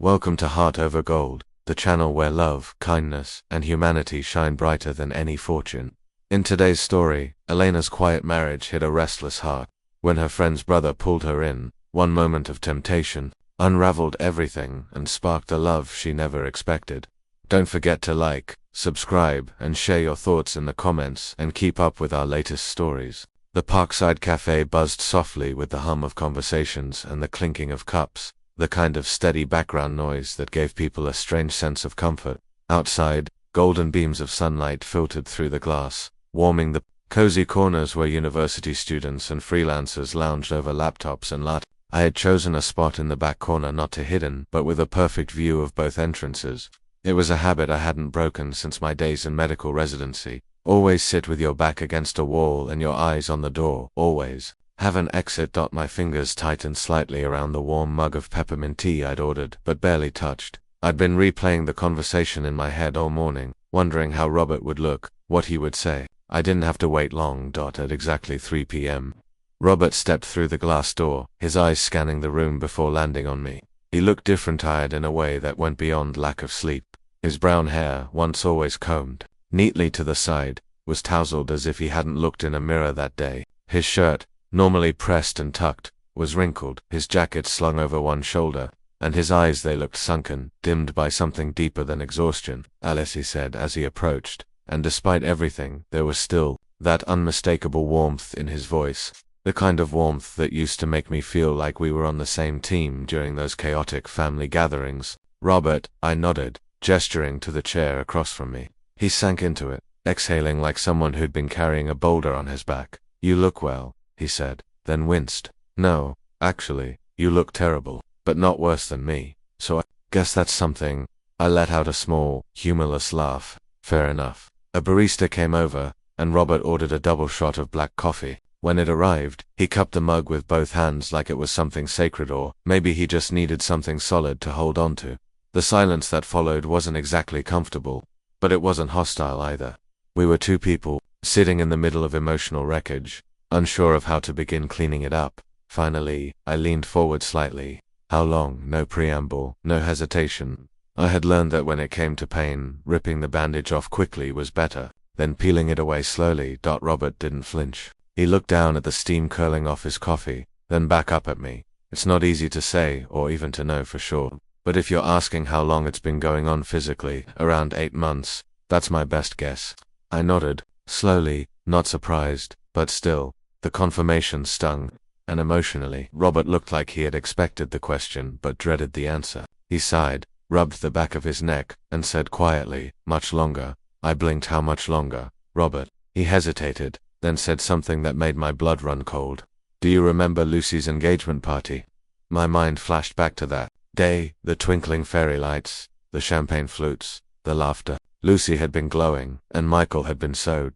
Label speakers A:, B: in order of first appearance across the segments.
A: Welcome to Heart Over Gold, the channel where love, kindness, and humanity shine brighter than any fortune. In today's story, Elena's quiet marriage hit a restless heart. When her friend's brother pulled her in, one moment of temptation unraveled everything and sparked a love she never expected. Don't forget to like, subscribe, and share your thoughts in the comments and keep up with our latest stories. The parkside cafe buzzed softly with the hum of conversations and the clinking of cups, the kind of steady background noise that gave people a strange sense of comfort. Outside, golden beams of sunlight filtered through the glass, warming the cozy corners where university students and freelancers lounged over laptops and latte. I had chosen a spot in the back corner, not too hidden, but with a perfect view of both entrances. It was a habit I hadn't broken since my days in medical residency. Always sit with your back against a wall and your eyes on the door, always. Have an exit. My fingers tightened slightly around the warm mug of peppermint tea I'd ordered, but barely touched. I'd been replaying the conversation in my head all morning, wondering how Robert would look, what he would say. I didn't have to wait long. At exactly 3 p.m. Robert stepped through the glass door, his eyes scanning the room before landing on me. He looked different, tired in a way that went beyond lack of sleep. His brown hair, once always combed neatly to the side, was tousled as if he hadn't looked in a mirror that day. His shirt, normally pressed and tucked, was wrinkled, his jacket slung over one shoulder, and his eyes, they looked sunken, dimmed by something deeper than exhaustion. "Alice," he said as he approached, and despite everything, there was still that unmistakable warmth in his voice, the kind of warmth that used to make me feel like we were on the same team during those chaotic family gatherings. "Robert," I nodded, gesturing to the chair across from me. He sank into it, exhaling like someone who'd been carrying a boulder on his back. "You look well," he said, then winced. "No, actually, you look terrible, but not worse than me, so I guess that's something." I let out a small, humorless laugh. "Fair enough." A barista came over, and Robert ordered a double shot of black coffee. When it arrived, he cupped the mug with both hands like it was something sacred, or maybe he just needed something solid to hold on to. The silence that followed wasn't exactly comfortable, but it wasn't hostile either. We were two people, sitting in the middle of emotional wreckage, unsure of how to begin cleaning it up. Finally, I leaned forward slightly. How long? No preamble, no hesitation. I had learned that when it came to pain, ripping the bandage off quickly was better than peeling it away slowly. Robert didn't flinch. He looked down at the steam curling off his coffee, then back up at me. "It's not easy to say, or even to know for sure, but if you're asking how long it's been going on physically, around 8 months, that's my best guess." I nodded, slowly, not surprised, but still, the confirmation stung. And emotionally, Robert looked like he had expected the question but dreaded the answer. He sighed, rubbed the back of his neck, and said quietly, "Much longer." I blinked. "How much longer, Robert?" He hesitated, then said something that made my blood run cold. "Do you remember Lucy's engagement party?" My mind flashed back to that day, the twinkling fairy lights, the champagne flutes, the laughter. Lucy had been glowing, and Michael had been so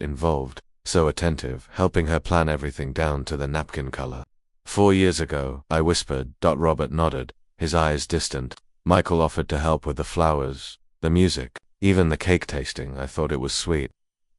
A: involved, so attentive, helping her plan everything down to the napkin color. 4 years ago, I whispered. Robert nodded, his eyes distant. "Michael offered to help with the flowers, the music, even the cake tasting. I thought it was sweet.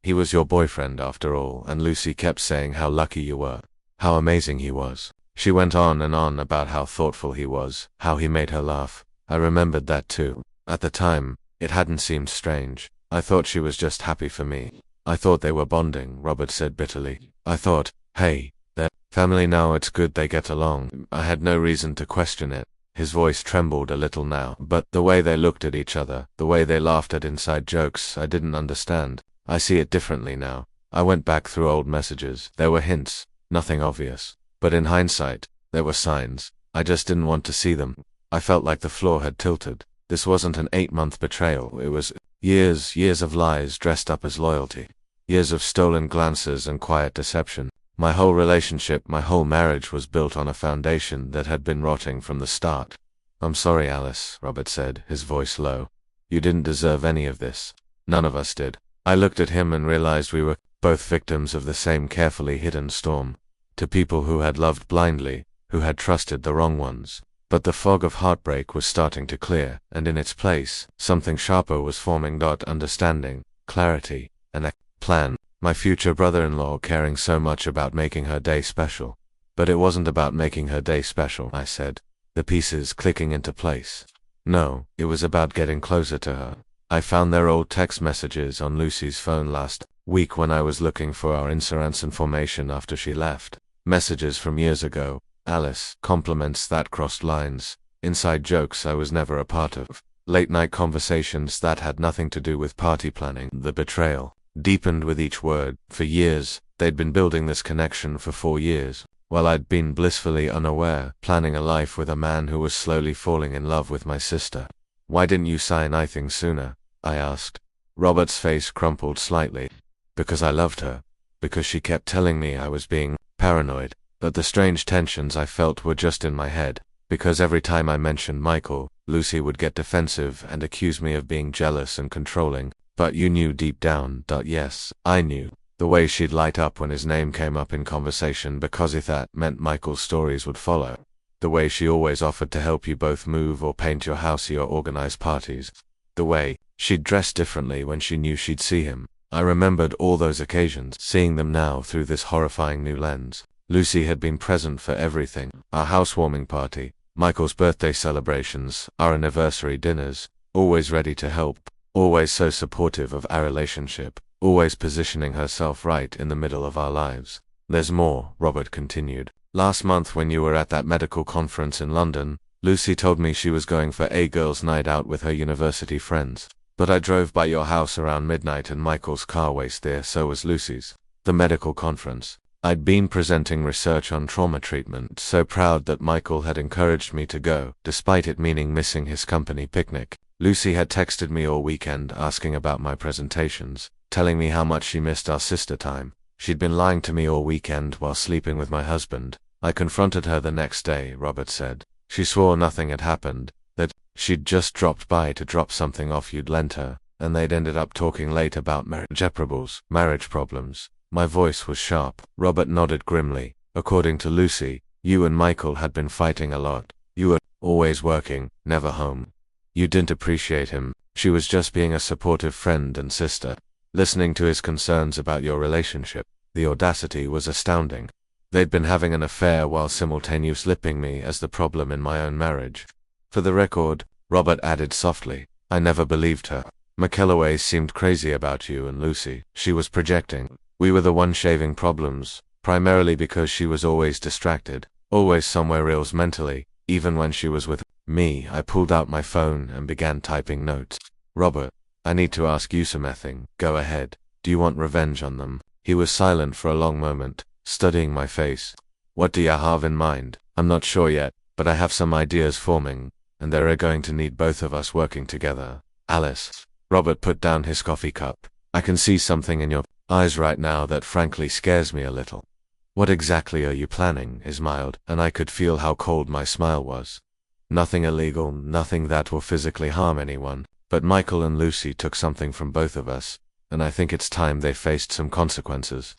A: He was your boyfriend after all, and Lucy kept saying how lucky you were, how amazing he was." She went on and on about how thoughtful he was, how he made her laugh. I remembered that too. At the time, it hadn't seemed strange. I thought she was just happy for me. I thought they were bonding, Robert said bitterly. I thought, hey, they're family now, it's good they get along. I had no reason to question it. His voice trembled a little now, but the way they looked at each other, the way they laughed at inside jokes, I didn't understand. I see it differently now. I went back through old messages. There were hints, nothing obvious. But in hindsight, there were signs. I just didn't want to see them. I felt like the floor had tilted. This wasn't an 8-month betrayal. It was years of lies dressed up as loyalty. Years of stolen glances and quiet deception. My whole relationship, my whole marriage was built on a foundation that had been rotting from the start. "I'm sorry, Alice," Robert said, his voice low. "You didn't deserve any of this. None of us did." I looked at him and realized we were both victims of the same carefully hidden storm. To people who had loved blindly, who had trusted the wrong ones. But the fog of heartbreak was starting to clear, and in its place, something sharper was forming. Understanding, clarity, and a plan. My future brother-in-law caring so much about making her day special. But it wasn't about making her day special, I said. the pieces clicking into place. No, it was about getting closer to her. I found their old text messages on Lucy's phone last week when I was looking for our insurance information after she left. Messages from years ago. Alice, compliments that crossed lines, inside jokes I was never a part of, late-night conversations that had nothing to do with party planning. The betrayal deepened with each word. For years, they'd been building this connection for 4 years, while I'd been blissfully unaware, planning a life with a man who was slowly falling in love with my sister. "Why didn't you say anything sooner?" I asked. Robert's face crumpled slightly. "Because I loved her. Because she kept telling me I was being paranoid. But the strange tensions I felt were just in my head. Because every time I mentioned Michael, Lucy would get defensive and accuse me of being jealous and controlling. But you knew deep down." Yes, I knew. The way she'd light up when his name came up in conversation because if that meant Michael's stories would follow. The way she always offered to help you both move or paint your house or organize parties. The way she'd dress differently when she knew she'd see him. I remembered all those occasions, seeing them now through this horrifying new lens. Lucy had been present for everything. Our housewarming party, Michael's birthday celebrations, our anniversary dinners, always ready to help, always so supportive of our relationship, always positioning herself right in the middle of our lives. "There's more," Robert continued. "Last month when you were at that medical conference in London, Lucy told me she was going for a girls' night out with her university friends. But I drove by your house around midnight and Michael's car was there, so was Lucy's." The medical conference. I'd been presenting research on trauma treatment, so proud that Michael had encouraged me to go, despite it meaning missing his company picnic. Lucy had texted me all weekend asking about my presentations, telling me how much she missed our sister time. She'd been lying to me all weekend while sleeping with my husband. I confronted her the next day, Robert said. She swore nothing had happened, that she'd just dropped by to drop something off you'd lent her, and they'd ended up talking late about marriage problems. My voice was sharp. Robert nodded grimly. "According to Lucy, you and Michael had been fighting a lot. You were always working, never home. You didn't appreciate him. She was just being a supportive friend and sister." Listening to his concerns about your relationship, the audacity was astounding. They'd been having an affair while simultaneously slipping me as the problem in my own marriage. "For the record," Robert added softly, "I never believed her. McKellaway seemed crazy about you and Lucy. She was projecting. We were the one shaving problems, primarily because she was always distracted, always somewhere else mentally, even when she was with me." I pulled out my phone and began typing notes. "Robert, I need to ask you something." "Go ahead. Do you want revenge on them?" He was silent for a long moment, studying my face. "What do you have in mind?" "I'm not sure yet, but I have some ideas forming, and they're going to need both of us working together." "Alice." Robert put down his coffee cup. "I can see something in your eyes right now that frankly scares me a little." "What exactly are you planning?" He smiled, and I could feel how cold my smile was. "Nothing illegal, nothing that will physically harm anyone, but Michael and Lucy took something from both of us, and I think it's time they faced some consequences."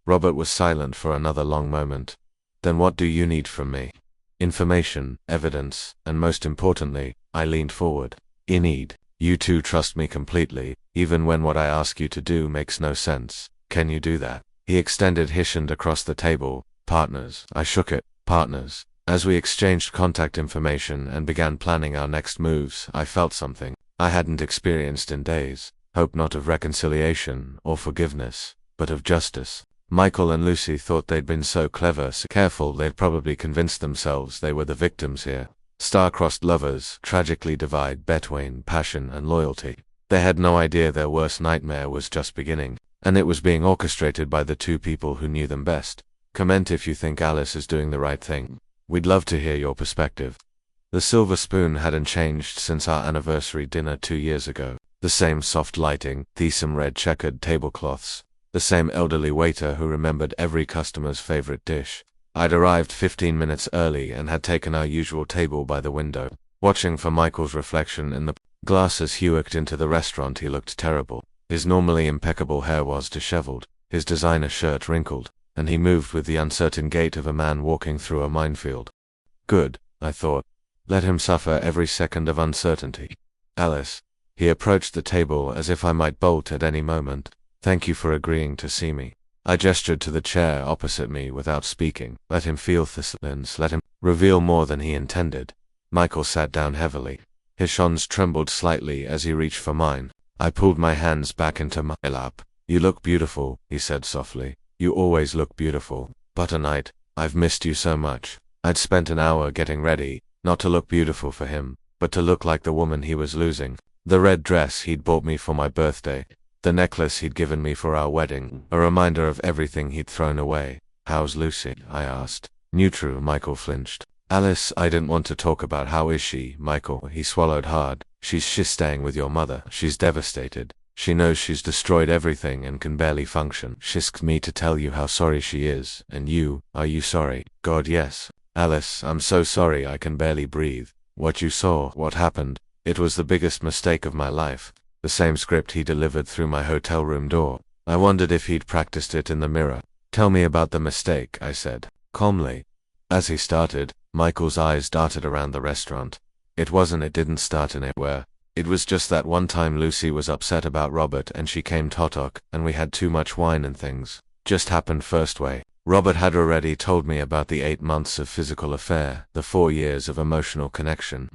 A: Robert was silent for another long moment. "Then what do you need from me?" "Information, evidence, and most importantly," I leaned forward, "I need you to trust me completely, even when what I ask you to do makes no sense. Can you do that?" He extended his hand across the table. "Partners." I shook it. "Partners." As we exchanged contact information and began planning our next moves, I felt something I hadn't experienced in days. Hope not of reconciliation or forgiveness, but of justice. Michael and Lucy thought they'd been so clever, so careful they'd probably convinced themselves they were the victims here. Star-crossed lovers tragically divide between passion and loyalty. They had no idea their worst nightmare was just beginning, and it was being orchestrated by the two people who knew them best. Comment if you think Alice is doing the right thing. We'd love to hear your perspective. The silver spoon hadn't changed since our anniversary dinner 2 years ago. The same soft lighting, the same red checkered tablecloths, the same elderly waiter who remembered every customer's favorite dish. I'd arrived 15 minutes early and had taken our usual table by the window, watching for Michael's reflection in the glass as he walked into the restaurant. He looked terrible. His normally impeccable hair was disheveled, his designer shirt wrinkled, and he moved with the uncertain gait of a man walking through a minefield. Good, I thought. Let him suffer every second of uncertainty. Alice. He approached the table as if I might bolt at any moment. Thank you for agreeing to see me. I gestured to the chair opposite me without speaking. Let him feel this lens, let him reveal more than he intended. Michael sat down heavily. His shoulders trembled slightly as he reached for mine. I pulled my hands back into my lap. You look beautiful, he said softly. You always look beautiful. But tonight, I've missed you so much. I'd spent an hour getting ready, not to look beautiful for him, but to look like the woman he was losing. The red dress he'd bought me for my birthday, the necklace he'd given me for our wedding, a reminder of everything he'd thrown away. How's Lucy? I asked. Neutral, Michael flinched. Alice, I didn't want to talk about how is she, Michael. He swallowed hard. She's staying with your mother. She's devastated. She knows she's destroyed everything and can barely function. She asked me to tell you how sorry she is. And you, are you sorry? God, yes. Alice, I'm so sorry I can barely breathe. What you saw, what happened, it was the biggest mistake of my life. The same script he delivered through my hotel room door. I wondered if he'd practiced it in the mirror. Tell me about the mistake, I said, calmly. As he started, Michael's eyes darted around the restaurant. It didn't start anywhere. It was just that one time Lucy was upset about Robert and she came totok, and we had too much wine and things. Just happened first way. Robert had already told me about the 8 months of physical affair, the 4 years of emotional connection.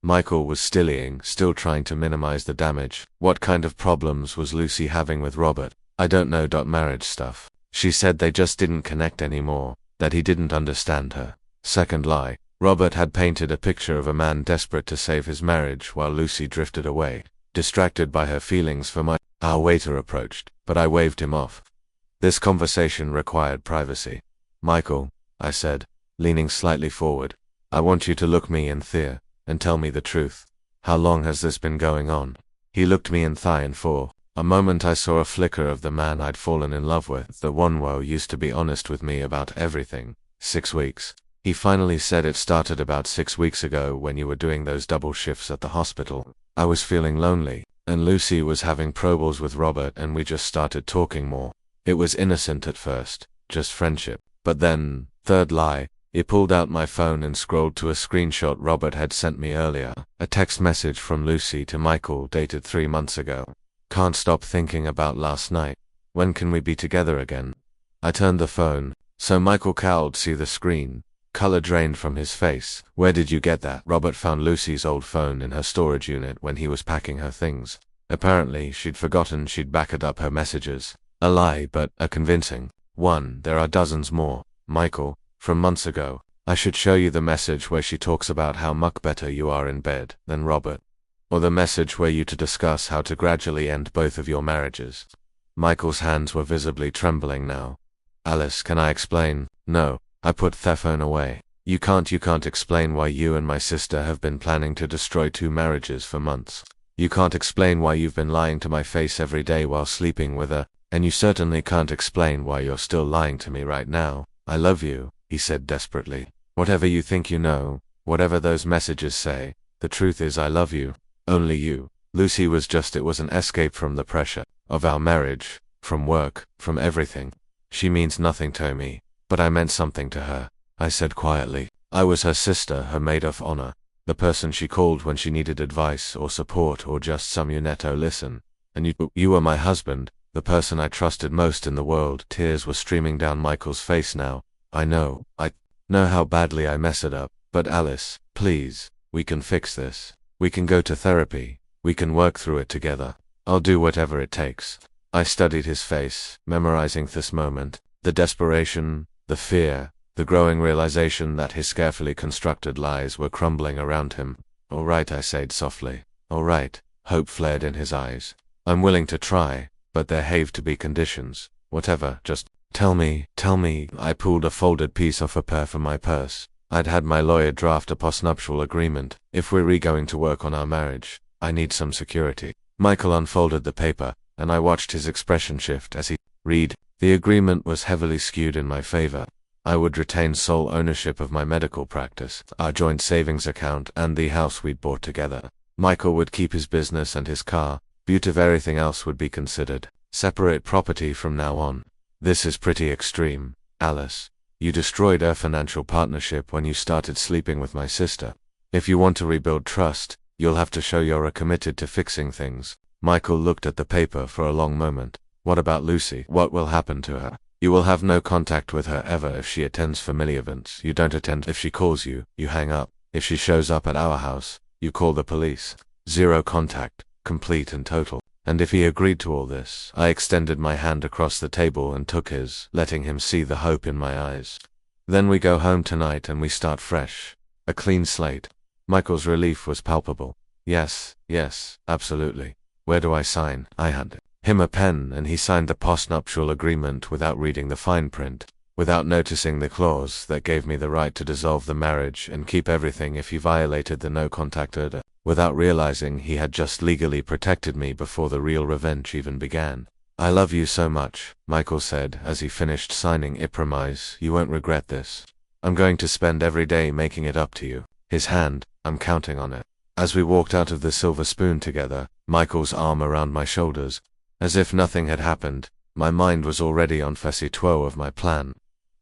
A: Michael was still trying to minimize the damage. What kind of problems was Lucy having with Robert? I don't know. Marriage stuff. She said they just didn't connect anymore, that he didn't understand her. Second lie. Robert had painted a picture of a man desperate to save his marriage while Lucy drifted away, distracted by her feelings for Our waiter approached, but I waved him off. This conversation required privacy. Michael, I said, leaning slightly forward, I want you to look me in the and tell me the truth. How long has this been going on? He looked me in the eye and for a moment I saw a flicker of the man I'd fallen in love with, the one who used to be honest with me about everything. 6 weeks. He finally said it started about 6 weeks ago when you were doing those double shifts at the hospital. I was feeling lonely, and Lucy was having troubles with Robert and we just started talking more. It was innocent at first, just friendship. But then, third lie, he pulled out my phone and scrolled to a screenshot Robert had sent me earlier, a text message from Lucy to Michael dated 3 months ago. Can't stop thinking about last night. When can we be together again? I turned the phone, so Michael could see the screen. Color drained from his face. Where did you get that? Robert found Lucy's old phone in her storage unit when he was packing her things. Apparently, she'd forgotten she'd backed up her messages. A lie, but a convincing one. There are dozens more. Michael, from months ago. I should show you the message where she talks about how much better you are in bed than Robert. Or the message where you to discuss how to gradually end both of your marriages. Michael's hands were visibly trembling now. Alice, can I explain? No. I put the phone away. You can't explain why you and my sister have been planning to destroy 2 marriages for months. You can't explain why you've been lying to my face every day while sleeping with her, and you certainly can't explain why you're still lying to me right now. I love you, he said desperately. Whatever you think you know, whatever those messages say, the truth is I love you. Only you. Lucy was an escape from the pressure of our marriage, from work, from everything. She means nothing to me. But I meant something to her, I said quietly. I was her sister, her maid of honor, the person she called when she needed advice or support or just some listen. And you were my husband, the person I trusted most in the world. Tears were streaming down Michael's face now. I know how badly I mess it up, but Alice, please, we can fix this. We can go to therapy. We can work through it together. I'll do whatever it takes. I studied his face, memorizing this moment, the desperation, the fear, the growing realization that his carefully constructed lies were crumbling around him. All right, I said softly. All right. Hope flared in his eyes. I'm willing to try, but there have to be conditions. Whatever, just tell me. I pulled a folded piece off a pair from my purse. I'd had my lawyer draft a postnuptial agreement. If we're going to work on our marriage, I need some security. Michael unfolded the paper, and I watched his expression shift as he read. The agreement was heavily skewed in my favor. I would retain sole ownership of my medical practice, our joint savings account, and the house we'd bought together. Michael would keep his business and his car. Beauty of everything else would be considered separate property from now on. This is pretty extreme, Alice. You destroyed our financial partnership when you started sleeping with my sister. If you want to rebuild trust, you'll have to show you're committed to fixing things. Michael looked at the paper for a long moment. What about Lucy? What will happen to her? You will have no contact with her ever if she attends family events. You don't attend. If she calls you, you hang up. If she shows up at our house, you call the police. Zero contact, complete and total. And if he agreed to all this, I extended my hand across the table and took his, letting him see the hope in my eyes. Then we go home tonight and we start fresh. A clean slate. Michael's relief was palpable. Yes, absolutely. Where do I sign? I handed him a pen and he signed the postnuptial agreement without reading the fine print, without noticing the clause that gave me the right to dissolve the marriage and keep everything if he violated the no-contact order, without realizing he had just legally protected me before the real revenge even began. I love you so much, Michael said as he finished signing. I promise you won't regret this. I'm going to spend every day making it up to you. His hand, I'm counting on it. As we walked out of the Silver Spoon together, Michael's arm around my shoulders, as if nothing had happened, my mind was already on phase 2 of my plan.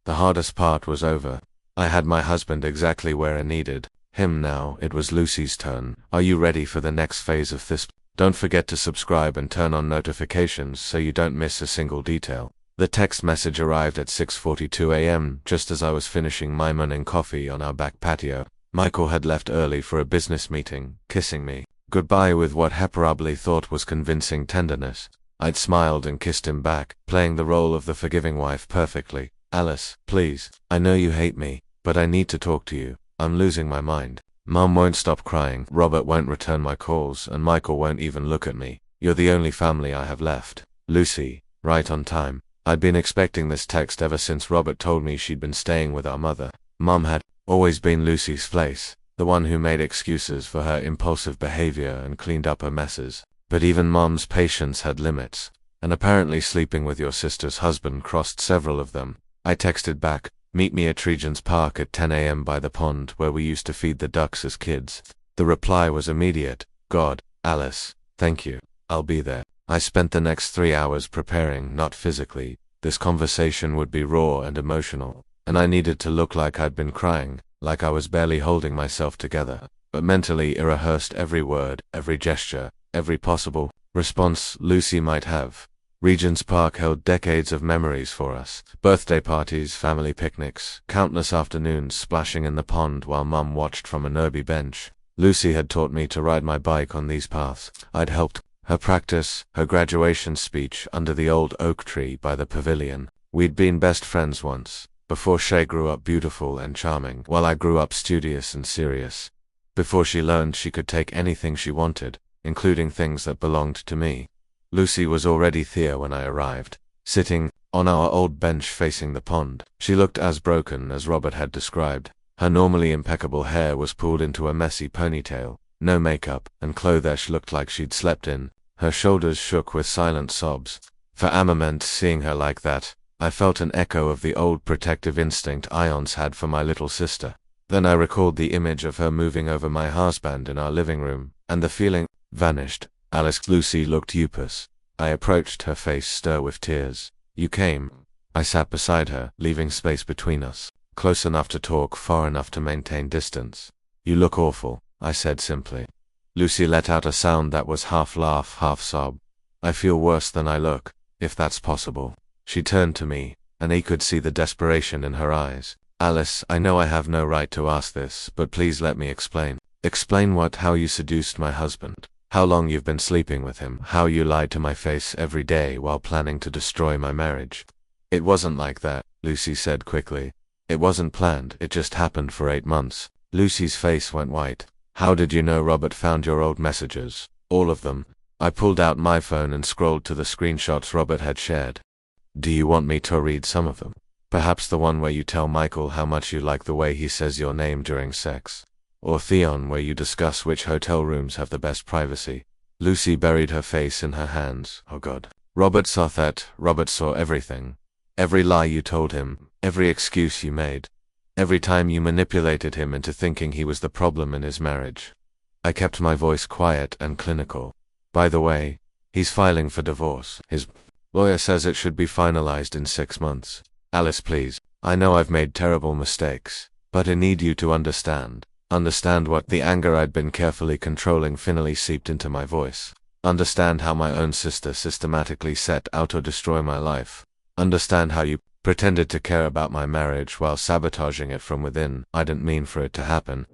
A: The hardest part was over. I had my husband exactly where I needed him now. It was Lucy's turn. Are you ready for the next phase of this? Don't forget to subscribe and turn on notifications so you don't miss a single detail. The text message arrived at 6:42 a.m. just as I was finishing my morning coffee on our back patio. Michael had left early for a business meeting, kissing me goodbye with what he probably thought was convincing tenderness. I'd smiled and kissed him back, playing the role of the forgiving wife perfectly. Alice, please, I know you hate me, but I need to talk to you. I'm losing my mind. Mom won't stop crying, Robert won't return my calls, and Michael won't even look at me. You're the only family I have left. Lucy, right on time. I'd been expecting this text ever since Robert told me she'd been staying with our mother. Mom had always been Lucy's place, the one who made excuses for her impulsive behavior and cleaned up her messes. But even Mom's patience had limits, and apparently sleeping with your sister's husband crossed several of them. I texted back, meet me at Regent's Park at 10 a.m. by the pond where we used to feed the ducks as kids. The reply was immediate. God, Alice, thank you. I'll be there. I spent the next 3 hours preparing, not physically. This conversation would be raw and emotional, and I needed to look like I'd been crying, like I was barely holding myself together. But mentally I rehearsed every word, every gesture, every possible response Lucy might have. Regent's Park held decades of memories for us. Birthday parties, family picnics, countless afternoons splashing in the pond while Mum watched from a nearby bench. Lucy had taught me to ride my bike on these paths. I'd helped her practice her graduation speech under the old oak tree by the pavilion. We'd been best friends once, before Shay grew up beautiful and charming, while I grew up studious and serious. Before she learned she could take anything she wanted, including things that belonged to me. Lucy was already there when I arrived, sitting on our old bench facing the pond. She looked as broken as Robert had described. Her normally impeccable hair was pulled into a messy ponytail, no makeup, and clothes looked like she'd slept in. Her shoulders shook with silent sobs. For a moment, seeing her like that, I felt an echo of the old protective instinct I once had for my little sister. Then I recalled the image of her moving over my husband in our living room, and the feeling vanished. Alice. Lucy looked upus. I approached, her face stir with tears. You came. I sat beside her, leaving space between us, close enough to talk, far enough to maintain distance. You look awful, I said simply. Lucy let out a sound that was half laugh, half sob. I feel worse than I look, if that's possible. She turned to me, and I could see the desperation in her eyes. Alice, I know I have no right to ask this, but please let me explain. Explain what? How you seduced my husband. How long you've been sleeping with him. How you lied to my face every day while planning to destroy my marriage. It wasn't like that, Lucy said quickly. It wasn't planned, it just happened for 8 months. Lucy's face went white. How did you know Robert found your old messages? All of them. I pulled out my phone and scrolled to the screenshots Robert had shared. Do you want me to read some of them? Perhaps the one where you tell Michael how much you like the way he says your name during sex. Or Theon, where you discuss which hotel rooms have the best privacy. Lucy buried her face in her hands. Oh God. Robert saw that. Robert saw everything. Every lie you told him. Every excuse you made. Every time you manipulated him into thinking he was the problem in his marriage. I kept my voice quiet and clinical. By the way, he's filing for divorce. His lawyer says it should be finalized in 6 months. Alice, please. I know I've made terrible mistakes, but I need you to understand. Understand what the anger I'd been carefully controlling finally seeped into my voice. Understand how my own sister systematically set out to destroy my life. Understand how you pretended to care about my marriage while sabotaging it from within. I didn't mean for it to happen.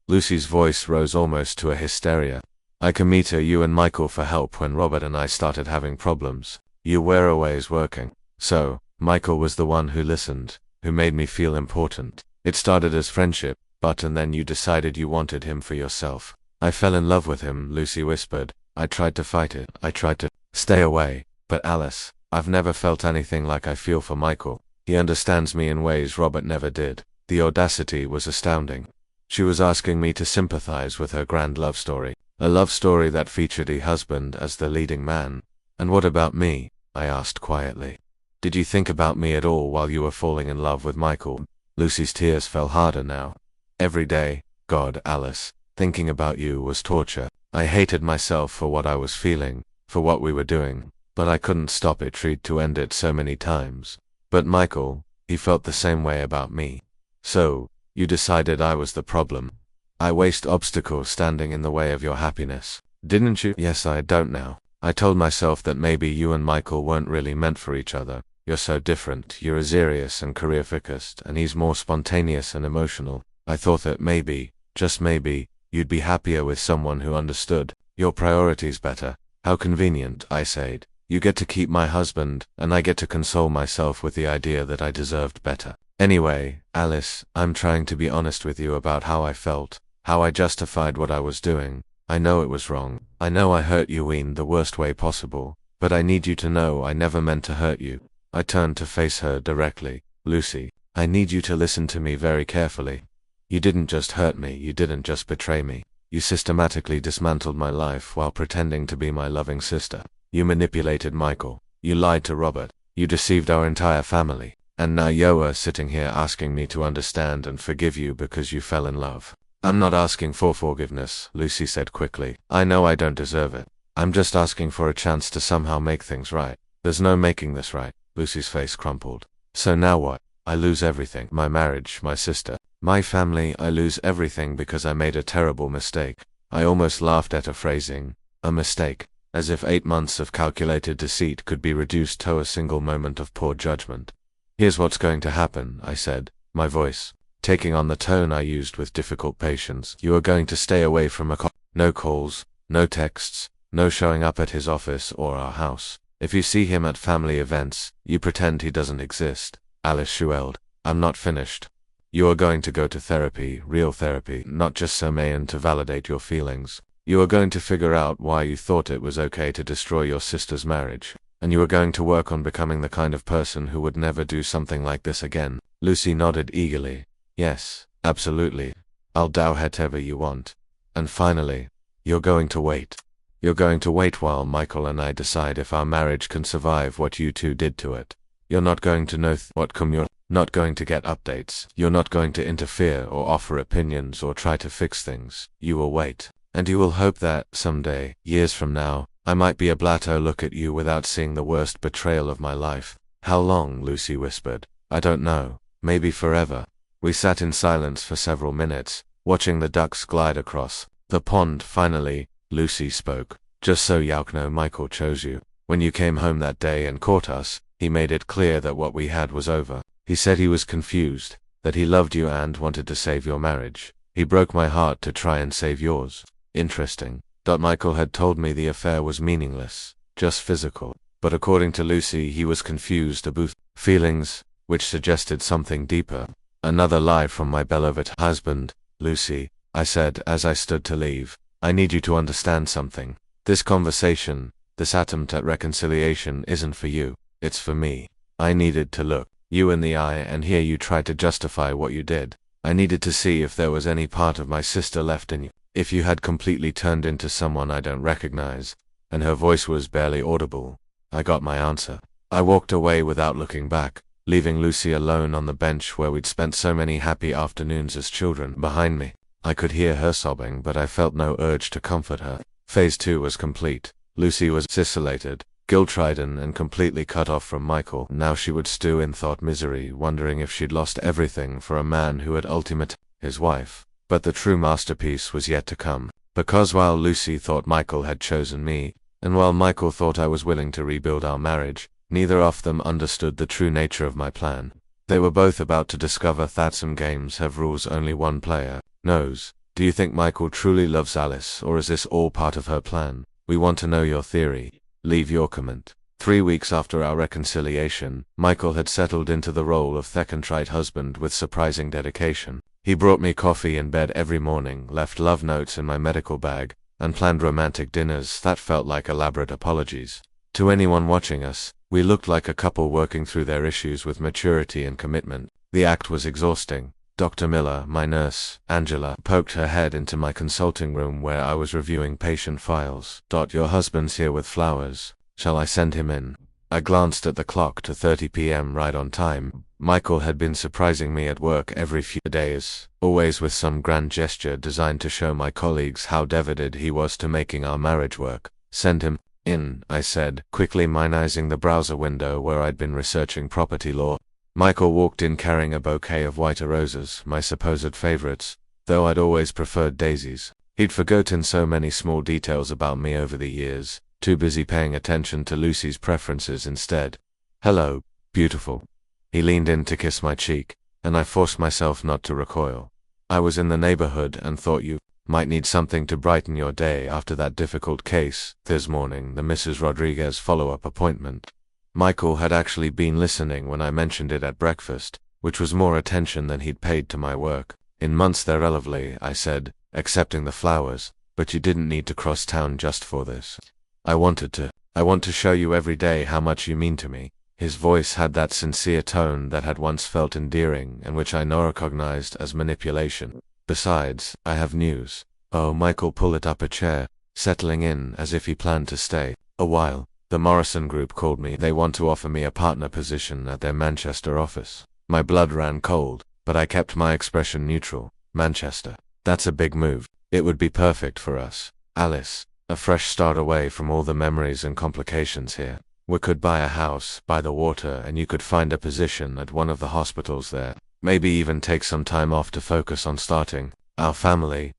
A: Lucy's voice rose almost to a hysteria. I came to you and Michael for help when Robert and I started having problems. You were always working. So, Michael was the one who listened, who made me feel important. It started as friendship, and then you decided you wanted him for yourself. I fell in love with him, Lucy whispered. I tried to fight it. I tried to stay away. But Alice, I've never felt anything like I feel for Michael. He understands me in ways Robert never did. The audacity was astounding. She was asking me to sympathize with her grand love story. A love story that featured a husband as the leading man. And what about me? I asked quietly. Did you think about me at all while you were falling in love with Michael? Lucy's tears fell harder now. Every day, God, Alice, thinking about you was torture. I hated myself for what I was feeling, for what we were doing, but I couldn't stop it. Tried to end it so many times. But Michael, he felt the same way about me. So, you decided I was the problem. I waste obstacles standing in the way of your happiness, didn't you? Yes, I don't now. I told myself that maybe you and Michael weren't really meant for each other. You're so different. You're serious and career-focused, and he's more spontaneous and emotional. I thought that maybe, just maybe, you'd be happier with someone who understood your priorities better. How convenient, I said. You get to keep my husband, and I get to console myself with the idea that I deserved better. Anyway, Alice, I'm trying to be honest with you about how I felt, how I justified what I was doing. I know it was wrong. I know I hurt you in the worst way possible, but I need you to know I never meant to hurt you. I turned to face her directly. Lucy, I need you to listen to me very carefully. You didn't just hurt me, you didn't just betray me. You systematically dismantled my life while pretending to be my loving sister. You manipulated Michael. You lied to Robert. You deceived our entire family. And now you're sitting here asking me to understand and forgive you because you fell in love. I'm not asking for forgiveness, Lucy said quickly. I know I don't deserve it. I'm just asking for a chance to somehow make things right. There's no making this right. Lucy's face crumpled. So now what? I lose everything. My marriage, my sister, my family. I lose everything because I made a terrible mistake. I almost laughed at her phrasing. A mistake. As if 8 months of calculated deceit could be reduced to a single moment of poor judgment. Here's what's going to happen, I said, my voice taking on the tone I used with difficult patience. You are going to stay away from no calls, no texts, no showing up at his office or our house. If you see him at family events, you pretend he doesn't exist. Alice shuelled. I'm not finished. You are going to go to therapy, real therapy, not just so to validate your feelings. You are going to figure out why you thought it was okay to destroy your sister's marriage. And you are going to work on becoming the kind of person who would never do something like this again. Lucy nodded eagerly. Yes, absolutely. I'll do whatever you want. And finally, you're going to wait. You're going to wait while Michael and I decide if our marriage can survive what you two did to it. You're not going to know you're not going to get updates. You're not going to interfere or offer opinions or try to fix things. You will wait. And you will hope that, someday, years from now, I might be able to look at you without seeing the worst betrayal of my life. How long? Lucy whispered. I don't know. Maybe forever. We sat in silence for several minutes, watching the ducks glide across the pond. Finally, Lucy spoke. Just so you know, Michael chose you. When you came home that day and caught us, he made it clear that what we had was over. He said he was confused, that he loved you and wanted to save your marriage. He broke my heart to try and save yours. Interesting. Michael had told me the affair was meaningless, just physical. But according to Lucy, he was confused about feelings, which suggested something deeper. Another lie from my beloved husband. Lucy, I said as I stood to leave, I need you to understand something. This conversation, this attempt at reconciliation isn't for you, it's for me. I needed to look you in the eye and hear you try to justify what you did. I needed to see if there was any part of my sister left in you. If you had completely turned into someone I don't recognize, and her voice was barely audible. I got my answer. I walked away without looking back, leaving Lucy alone on the bench where we'd spent so many happy afternoons as children. Behind me, I could hear her sobbing, but I felt no urge to comfort her. Phase 2 was complete. Lucy was isolated, guilt-ridden, and completely cut off from Michael. Now she would stew in thought misery, wondering if she'd lost everything for a man who had ultimately his wife. But the true masterpiece was yet to come, because while Lucy thought Michael had chosen me, and while Michael thought I was willing to rebuild our marriage, neither of them understood the true nature of my plan. They were both about to discover that some games have rules only one player knows. Do you think Michael truly loves Alice, or is this all part of her plan? We want to know your theory. Leave your comment. 3 weeks after our reconciliation, Michael had settled into the role of second-rate husband with surprising dedication. He brought me coffee in bed every morning, left love notes in my medical bag, and planned romantic dinners that felt like elaborate apologies. To anyone watching us, we looked like a couple working through their issues with maturity and commitment. The act was exhausting. Dr. Miller, my nurse, Angela, poked her head into my consulting room where I was reviewing patient files. Your husband's here with flowers. Shall I send him in? I glanced at the clock to 30 p.m. right on time. Michael had been surprising me at work every few days, always with some grand gesture designed to show my colleagues how devoted he was to making our marriage work. Send him in, I said, quickly minimizing the browser window where I'd been researching property law. Michael walked in carrying a bouquet of white roses, my supposed favorites, though I'd always preferred daisies. He'd forgotten so many small details about me over the years, too busy paying attention to Lucy's preferences instead. Hello, beautiful. He leaned in to kiss my cheek, and I forced myself not to recoil. I was in the neighborhood and thought you might need something to brighten your day after that difficult case this morning, the Mrs. Rodriguez follow-up appointment. Michael had actually been listening when I mentioned it at breakfast, which was more attention than he'd paid to my work. In months thereafter, I said, accepting the flowers, but you didn't need to cross town just for this. I want to show you every day how much you mean to me. His voice had that sincere tone that had once felt endearing and which I now recognized as manipulation. Besides, I have news. Oh, Michael pulled up a chair, settling in as if he planned to stay a while. The Morrison Group called me. They want to offer me a partner position at their Manchester office. My blood ran cold, but I kept my expression neutral. Manchester. That's a big move. It would be perfect for us. Alice. A fresh start away from all the memories and complications here. We could buy a house by the water and you could find a position at one of the hospitals there. Maybe even take some time off to focus on starting our family.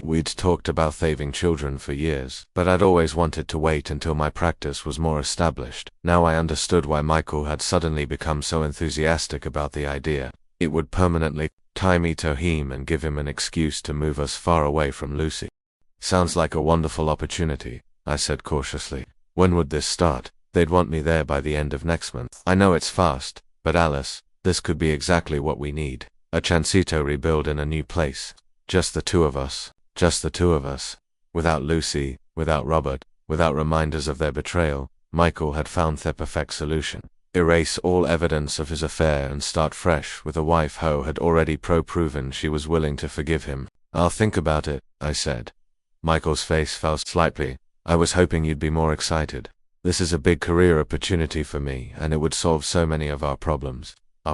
A: We'd talked about saving children for years, but I'd always wanted to wait until my practice was more established. Now I understood why Michael had suddenly become so enthusiastic about the idea. It would permanently tie me to him and give him an excuse to move us far away from Lucy. Sounds like a wonderful opportunity, I said cautiously. When would this start? They'd want me there by the end of next month. I know it's fast, but Alice, this could be exactly what we need. A chancito rebuild in a new place. Just the two of us. Without Lucy, without Robert, without reminders of their betrayal, Michael had found the perfect solution. Erase all evidence of his affair and start fresh with a wife who had already proven she was willing to forgive him. I'll think about it, I said. Michael's face fell slightly. I was hoping you'd be more excited. This is a big career opportunity for me, and it would solve so many of our problems. I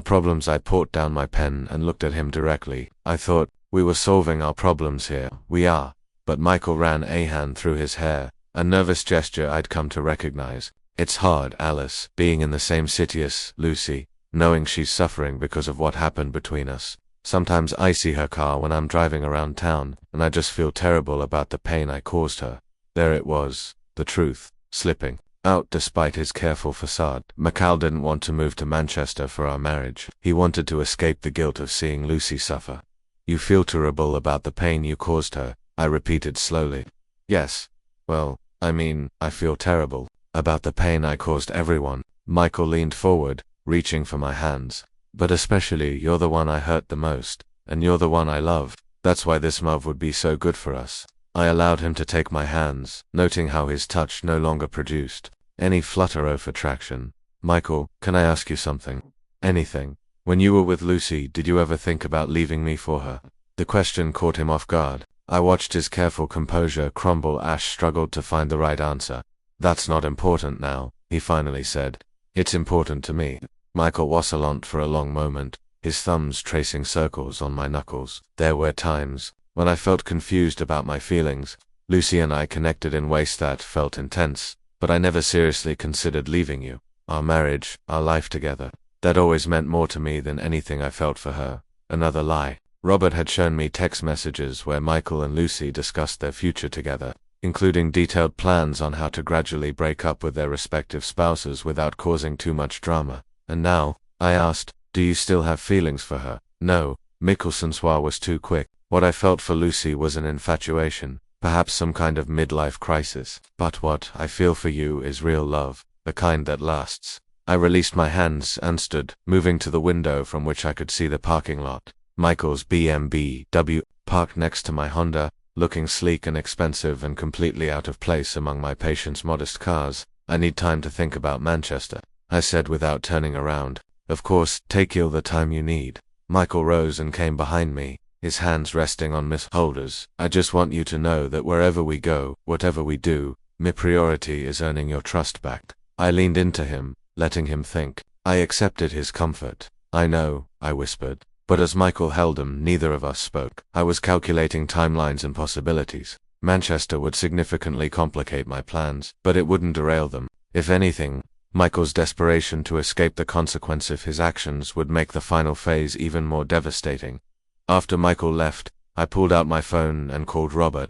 A: put down my pen and looked at him directly. I thought, we were solving our problems here. We are. But Michael ran a hand through his hair, a nervous gesture I'd come to recognize. It's hard, Alice, being in the same city as Lucy, knowing she's suffering because of what happened between us. Sometimes I see her car when I'm driving around town, and I just feel terrible about the pain I caused her. There it was, the truth, slipping out despite his careful facade. Michael didn't want to move to Manchester for our marriage. He wanted to escape the guilt of seeing Lucy suffer. You feel terrible about the pain you caused her, I repeated slowly. Yes. Well, I feel terrible about the pain I caused everyone. Michael leaned forward, reaching for my hands. But especially you're the one I hurt the most, and you're the one I love. That's why this move would be so good for us. I allowed him to take my hands, noting how his touch no longer produced any flutter of attraction. Michael, can I ask you something? Anything. When you were with Lucy, did you ever think about leaving me for her? The question caught him off guard. I watched his careful composure crumble. Ash struggled to find the right answer. That's not important now, he finally said. It's important to me. Michael wasn't for a long moment, his thumbs tracing circles on my knuckles. There were times when I felt confused about my feelings. Lucy and I connected in ways that felt intense, but I never seriously considered leaving you. Our marriage, our life together, that always meant more to me than anything I felt for her. Another lie. Robert had shown me text messages where Michael and Lucy discussed their future together, including detailed plans on how to gradually break up with their respective spouses without causing too much drama. And now, I asked, do you still have feelings for her? No, Mickelson's was too quick. What I felt for Lucy was an infatuation, perhaps some kind of midlife crisis. But what I feel for you is real love, the kind that lasts. I released my hands and stood, moving to the window from which I could see the parking lot. Michael's BMW parked next to my Honda, looking sleek and expensive and completely out of place among my patient's modest cars. I need time to think about Manchester, I said without turning around. Of course, take all the time you need. Michael rose and came behind me, his hands resting on Miss Holder's. I just want you to know that wherever we go, whatever we do, my priority is earning your trust back. I leaned into him, letting him think. I accepted his comfort. I know, I whispered. But as Michael held him, neither of us spoke. I was calculating timelines and possibilities. Manchester would significantly complicate my plans, but it wouldn't derail them. If anything, Michael's desperation to escape the consequence of his actions would make the final phase even more devastating. After Michael left, I pulled out my phone and called Robert.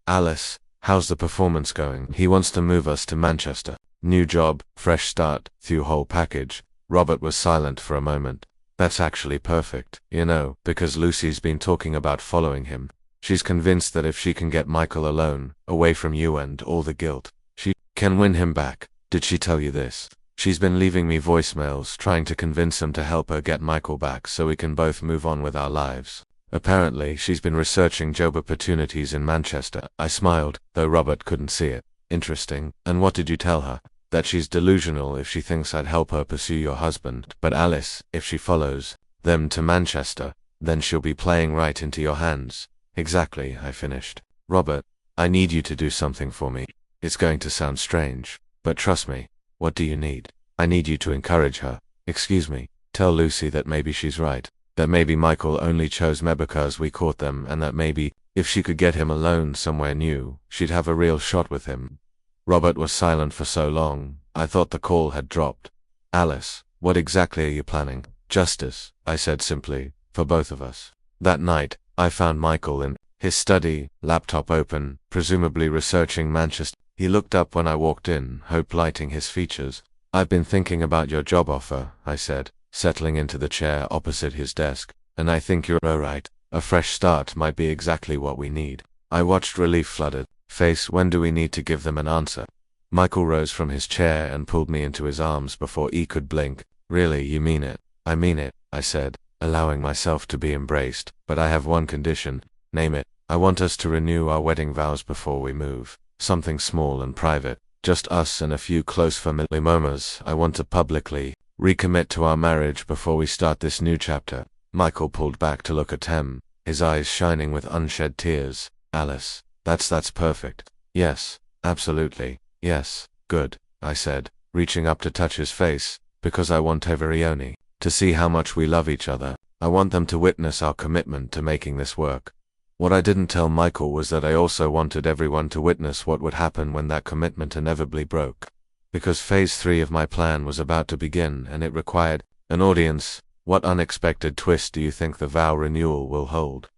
A: Alice, how's the performance going? He wants to move us to Manchester. New job, fresh start, through whole package. Robert was silent for a moment. That's actually perfect, you know, because Lucy's been talking about following him. She's convinced that if she can get Michael alone, away from you and all the guilt, she can win him back. Did she tell you this? She's been leaving me voicemails, trying to convince him to help her get Michael back so we can both move on with our lives. Apparently, she's been researching job opportunities in Manchester. I smiled, though Robert couldn't see it. Interesting. And what did you tell her? That she's delusional if she thinks I'd help her pursue your husband. But Alice, if she follows them to Manchester, then she'll be playing right into your hands. Exactly, I finished. Robert, I need you to do something for me. It's going to sound strange, but trust me. What do you need? I need you to encourage her. Excuse me, tell Lucy that maybe she's right. That maybe Michael only chose me because we caught them, and that maybe, if she could get him alone somewhere new, she'd have a real shot with him. Robert was silent for so long, I thought the call had dropped. Alice, what exactly are you planning? Justice, I said simply, for both of us. That night, I found Michael in his study, laptop open, presumably researching Manchester. He looked up when I walked in, hope lighting his features. I've been thinking about your job offer, I said, settling into the chair opposite his desk, and I think you're right. A fresh start might be exactly what we need. I watched relief flooded face. When do we need to give them an answer? Michael rose from his chair and pulled me into his arms before he could blink. Really, you mean it? I mean it, I said, allowing myself to be embraced. But I have one condition. Name it. I want us to renew our wedding vows before we move. Something small and private. Just us and a few close family members. I want to publicly recommit to our marriage before we start this new chapter. Michael pulled back to look at him, his eyes shining with unshed tears. Alice, that's perfect. Yes, absolutely, yes, good, I said, reaching up to touch his face, because I want Everione to see how much we love each other. I want them to witness our commitment to making this work. What I didn't tell Michael was that I also wanted everyone to witness what would happen when that commitment inevitably broke. Because phase 3 of my plan was about to begin and it required an audience. What unexpected twist do you think the vow renewal will hold?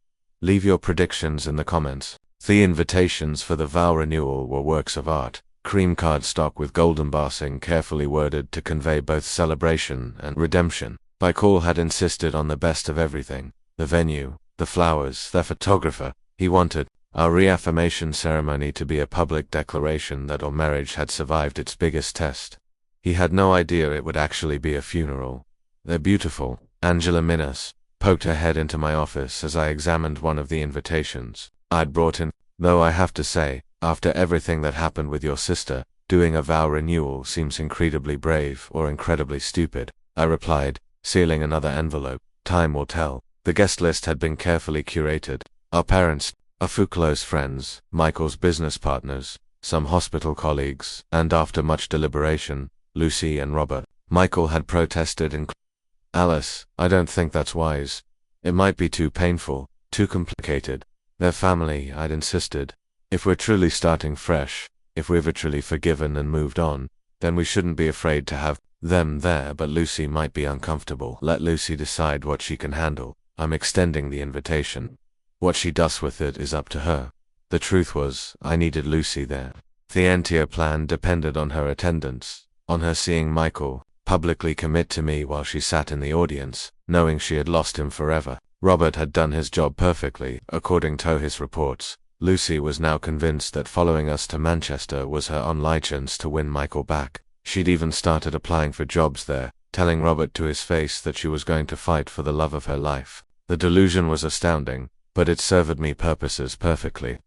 A: Leave your predictions in the comments. The invitations for the vow renewal were works of art, cream cardstock with gold embossing carefully worded to convey both celebration and redemption. Michael had insisted on the best of everything. The venue, the flowers, the photographer. He wanted our reaffirmation ceremony to be a public declaration that our marriage had survived its biggest test. He had no idea it would actually be a funeral. They're beautiful. Angela Minas poked her head into my office as I examined one of the invitations I'd brought in. Though I have to say, after everything that happened with your sister, doing a vow renewal seems incredibly brave or incredibly stupid, I replied, sealing another envelope. Time will tell. The guest list had been carefully curated. Our parents, a few close friends, Michael's business partners, some hospital colleagues, and after much deliberation, Lucy and Robert. Michael had protested and Alice, I don't think that's wise. It might be too painful, too complicated. Their family, I'd insisted. If we're truly starting fresh, if we've literally forgiven and moved on, then we shouldn't be afraid to have them there, but Lucy might be uncomfortable. Let Lucy decide what she can handle. I'm extending the invitation. What she does with it is up to her. The truth was, I needed Lucy there. The entire plan depended on her attendance, on her seeing Michael publicly commit to me while she sat in the audience, knowing she had lost him forever. Robert had done his job perfectly, according to his reports. Lucy was now convinced that following us to Manchester was her only chance to win Michael back. She'd even started applying for jobs there, telling Robert to his face that she was going to fight for the love of her life. The delusion was astounding, but it served me purposes perfectly.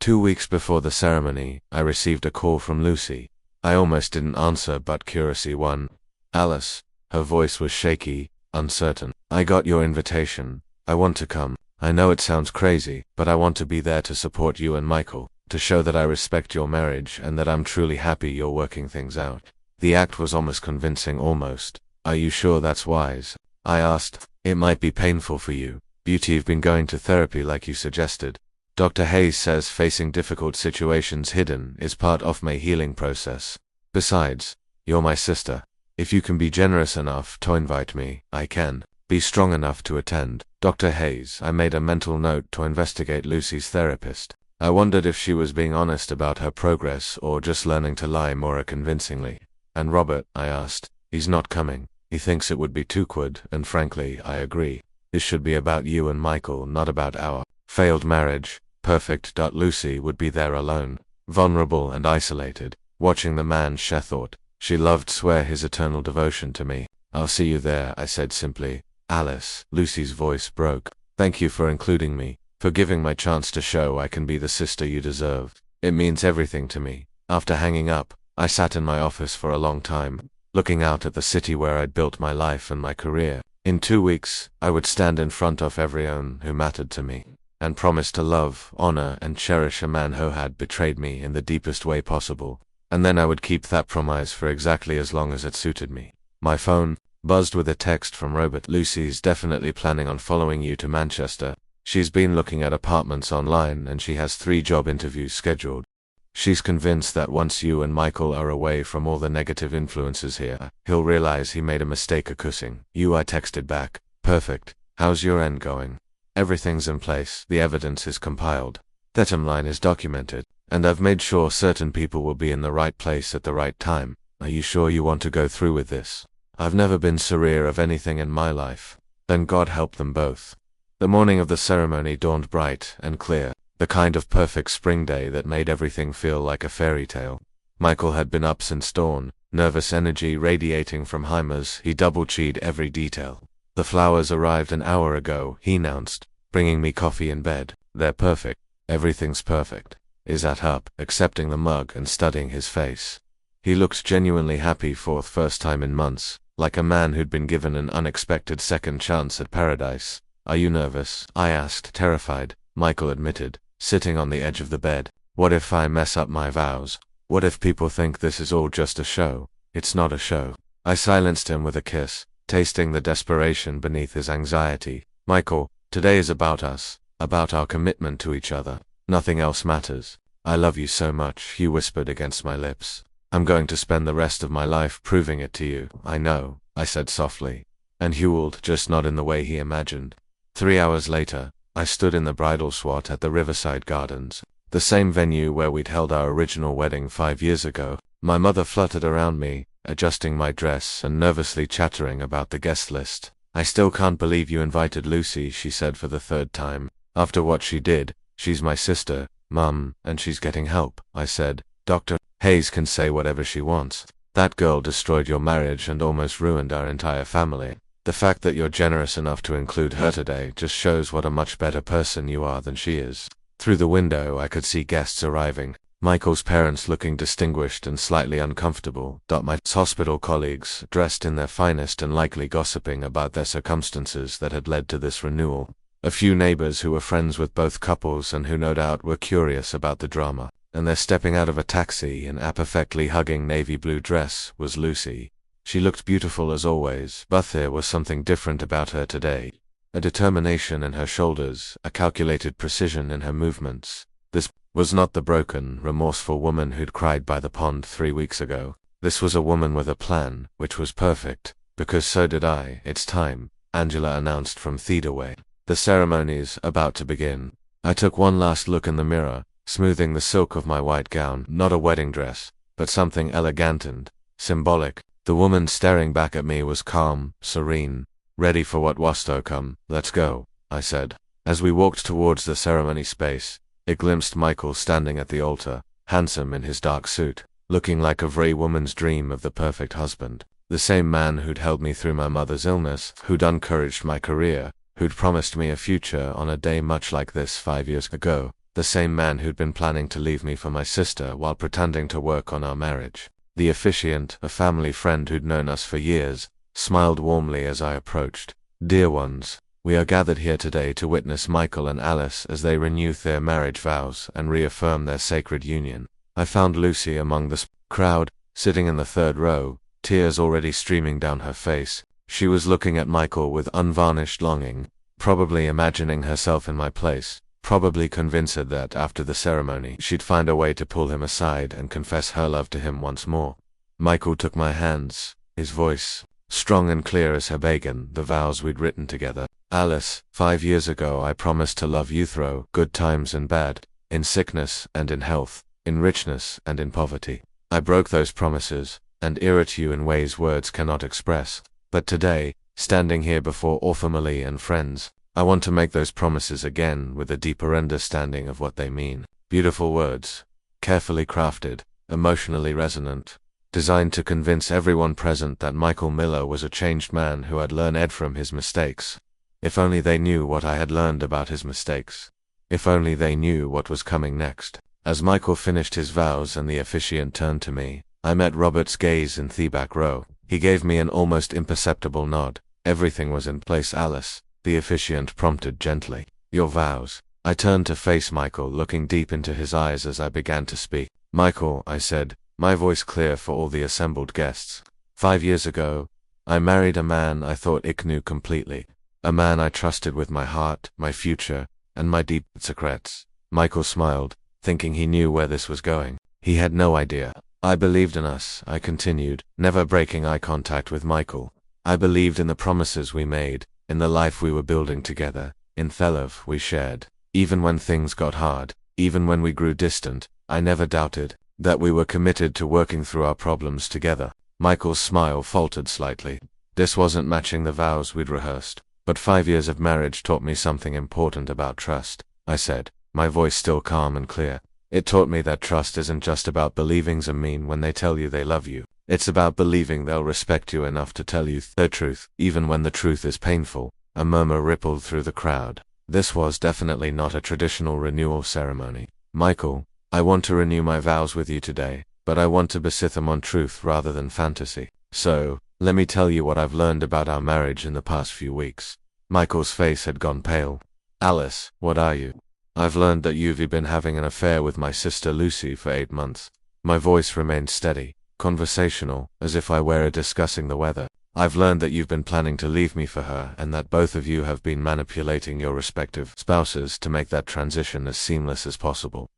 A: 2 weeks before the ceremony, I received a call from Lucy. I almost didn't answer, but curiosity won. Alice. Her voice was shaky, uncertain. I got your invitation. I want to come. I know it sounds crazy, but I want to be there to support you and Michael, to show that I respect your marriage and that I'm truly happy you're working things out. The act was almost convincing, almost. Are you sure that's wise? I asked. It might be painful for you. You've been going to therapy like you suggested. Dr. Hayes says facing difficult situations hidden is part of my healing process. Besides, you're my sister. If you can be generous enough to invite me, I can. Be strong enough to attend. Dr. Hayes. I made a mental note to investigate Lucy's therapist. I wondered if she was being honest about her progress or just learning to lie more convincingly. And Robert, I asked. He's not coming. He thinks it would be too awkward, and frankly, I agree. This should be about you and Michael, not about our failed marriage. Perfect. Lucy would be there alone, vulnerable and isolated, watching the man she thought she loved swear his eternal devotion to me. I'll see you there, I said simply. Alice. Lucy's voice broke. Thank you for including me, for giving my chance to show I can be the sister you deserve. It means everything to me. After hanging up, I sat in my office for a long time, looking out at the city where I'd built my life and my career. In 2 weeks, I would stand in front of everyone who mattered to me, and promise to love, honor, and cherish a man who had betrayed me in the deepest way possible. And then I would keep that promise for exactly as long as it suited me. My phone buzzed with a text from Robert. Lucy's definitely planning on following you to Manchester. She's been looking at apartments online and she has 3 job interviews scheduled. She's convinced that once you and Michael are away from all the negative influences here, he'll realize he made a mistake accusing you. I texted back. Perfect. How's your end going? Everything's in place. The evidence is compiled. The timeline is documented. And I've made sure certain people will be in the right place at the right time. Are you sure you want to go through with this? I've never been surreal of anything in my life. Then God help them both. The morning of the ceremony dawned bright and clear, the kind of perfect spring day that made everything feel like a fairy tale. Michael had been up since dawn, nervous energy radiating from Heimer's. He double-checked every detail. The flowers arrived an hour ago, he announced, bringing me coffee in bed. They're perfect. Everything's perfect. He sat up, accepting the mug and studying his face. He looked genuinely happy for the first time in months, like a man who'd been given an unexpected second chance at paradise. Are you nervous? I asked, terrified. Michael admitted, sitting on the edge of the bed. What if I mess up my vows? What if people think this is all just a show? It's not a show. I silenced him with a kiss, tasting the desperation beneath his anxiety. Michael, today is about us, about our commitment to each other. Nothing else matters. I love you so much, he whispered against my lips. I'm going to spend the rest of my life proving it to you. I know, I said softly. And Hewell, just not in the way he imagined. 3 hours later, I stood in the bridal swat at the Riverside Gardens, the same venue where we'd held our original wedding 5 years ago. My mother fluttered around me, adjusting my dress and nervously chattering about the guest list. I still can't believe you invited Lucy, she said for the 3rd time. After what she did, she's my sister, Mum, and she's getting help, I said. Dr. Hayes can say whatever she wants. That girl destroyed your marriage and almost ruined our entire family. The fact that you're generous enough to include her today just shows what a much better person you are than she is. Through the window I could see guests arriving, Michael's parents looking distinguished and slightly uncomfortable, my hospital colleagues dressed in their finest and likely gossiping about their circumstances that had led to this renewal, a few neighbors who were friends with both couples and who no doubt were curious about the drama, and they're stepping out of a taxi in a perfectly hugging navy blue dress was Lucy. She looked beautiful as always, but there was something different about her today. A determination in her shoulders, a calculated precision in her movements. This was not the broken, remorseful woman who'd cried by the pond 3 weeks ago. This was a woman with a plan, which was perfect. Because so did I. It's time, Angela announced from Theodaway. The ceremony's about to begin. I took one last look in the mirror, smoothing the silk of my white gown, not a wedding dress, but something elegant and symbolic. The woman staring back at me was calm, serene, ready for what was to come. Let's go, I said. As we walked towards the ceremony space, it glimpsed Michael standing at the altar, handsome in his dark suit, looking like a very woman's dream of the perfect husband. The same man who'd held me through my mother's illness, who'd encouraged my career, who'd promised me a future on a day much like this 5 years ago. The same man who'd been planning to leave me for my sister while pretending to work on our marriage. The officiant, a family friend who'd known us for years, smiled warmly as I approached. Dear ones, we are gathered here today to witness Michael and Alice as they renew their marriage vows and reaffirm their sacred union. I found Lucy among the crowd, sitting in the third row, tears already streaming down her face. She was looking at Michael with unvarnished longing, probably imagining herself in my place, probably convinced that after the ceremony she'd find a way to pull him aside and confess her love to him once more. Michael took my hands, his voice strong and clear as had begun the vows we'd written together. Alice, 5 years ago I promised to love you through good times and bad, in sickness and in health, in richness and in poverty. I broke those promises, and irritate you in ways words cannot express. But today, standing here before all family and friends, I want to make those promises again with a deeper understanding of what they mean. Beautiful words, carefully crafted, emotionally resonant, designed to convince everyone present that Michael Miller was a changed man who had learned from his mistakes. If only they knew what I had learned about his mistakes. If only they knew what was coming next. As Michael finished his vows and the officiant turned to me, I met Robert's gaze in the back row. He gave me an almost imperceptible nod. Everything was in place, Alice, the officiant prompted gently. Your vows. I turned to face Michael, looking deep into his eyes as I began to speak. Michael, I said, my voice clear for all the assembled guests. 5 years ago, I married a man I thought I knew completely. A man I trusted with my heart, my future, and my deep secrets. Michael smiled, thinking he knew where this was going. He had no idea. I believed in us, I continued, never breaking eye contact with Michael. I believed in the promises we made, in the life we were building together, in the love we shared. Even when things got hard, even when we grew distant, I never doubted that we were committed to working through our problems together. Michael's smile faltered slightly. This wasn't matching the vows we'd rehearsed. But 5 years of marriage taught me something important about trust, I said, my voice still calm and clear. It taught me that trust isn't just about believing some mean when they tell you they love you. It's about believing they'll respect you enough to tell you the truth, even when the truth is painful. A murmur rippled through the crowd. This was definitely not a traditional renewal ceremony. Michael, I want to renew my vows with you today, but I want to base them on truth rather than fantasy. So, let me tell you what I've learned about our marriage in the past few weeks. Michael's face had gone pale. Alice, what are you? I've learned that you've been having an affair with my sister Lucy for 8 months. My voice remained steady, conversational, as if I were discussing the weather. I've learned that you've been planning to leave me for her and that both of you have been manipulating your respective spouses to make that transition as seamless as possible.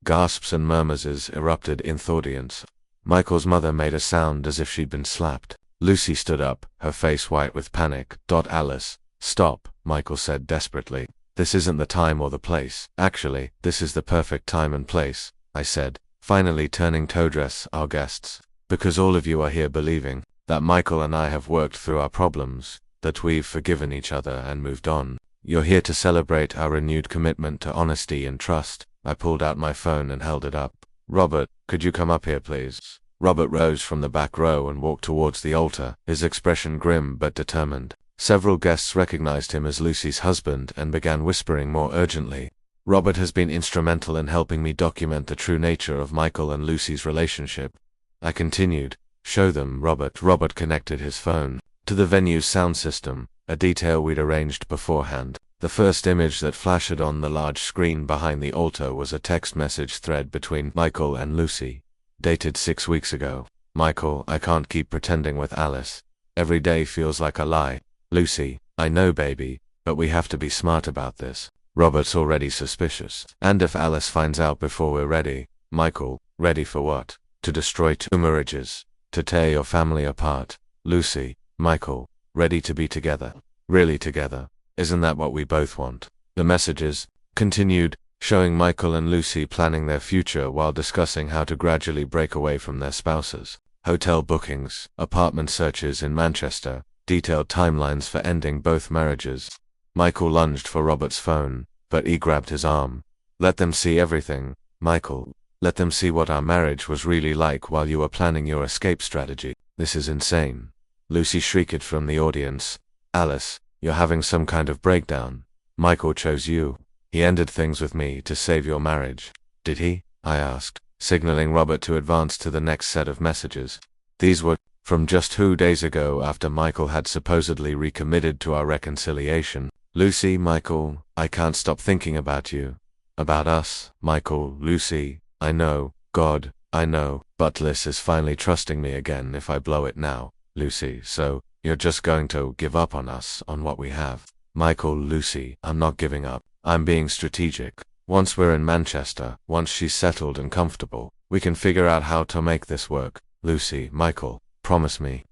A: Gasps and murmurs erupted in the audience. Michael's mother made a sound as if she'd been slapped. Lucy stood up, her face white with panic. Alice, stop, Michael said desperately. This isn't the time or the place. Actually, this is the perfect time and place, I said, finally turning to address our guests. Because all of you are here believing that Michael and I have worked through our problems, that we've forgiven each other and moved on. You're here to celebrate our renewed commitment to honesty and trust. I pulled out my phone and held it up. Robert, could you come up here, please? Robert rose from the back row and walked towards the altar, his expression grim but determined. Several guests recognized him as Lucy's husband and began whispering more urgently. Robert has been instrumental in helping me document the true nature of Michael and Lucy's relationship. I continued. Show them, Robert. Robert connected his phone to the venue's sound system, a detail we'd arranged beforehand. The first image that flashed on the large screen behind the altar was a text message thread between Michael and Lucy, dated 6 weeks ago. Michael, I can't keep pretending with Alice. Every day feels like a lie. Lucy, I know, baby, but we have to be smart about this. Robert's already suspicious. And if Alice finds out before we're ready? Michael, ready for what? To destroy 2 marriages? To tear your family apart? Lucy, Michael, ready to be together? Really together? Isn't that what we both want? The messages continued, showing Michael and Lucy planning their future while discussing how to gradually break away from their spouses. Hotel bookings, apartment searches in Manchester, detailed timelines for ending both marriages. Michael lunged for Robert's phone, but he grabbed his arm. Let them see everything, Michael. Let them see what our marriage was really like while you were planning your escape strategy. This is insane. Lucy shrieked from the audience. Alice, you're having some kind of breakdown. Michael chose you. He ended things with me to save your marriage. Did he? I asked, signaling Robert to advance to the next set of messages. These were from just 2 days ago after Michael had supposedly recommitted to our reconciliation. Lucy, Michael, I can't stop thinking about you. About us, Michael, Lucy, I know, God, I know, but Liz is finally trusting me again if I blow it now. Lucy, so, you're just going to give up on us, on what we have. Michael, Lucy, I'm not giving up. I'm being strategic. Once we're in Manchester, once she's settled and comfortable, we can figure out how to make this work. Lucy, Michael, promise me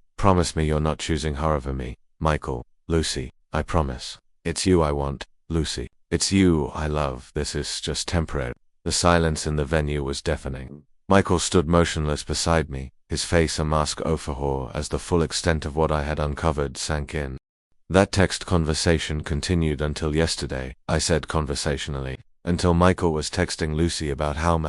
A: you're not choosing her over me. Michael, Lucy, I promise. It's you I want, Lucy. It's you I love. This is just temporary. The silence in the venue was deafening. Michael stood motionless beside me, his face a mask of horror as the full extent of what I had uncovered sank in. That text conversation continued until yesterday, I said conversationally, until Michael was texting Lucy about how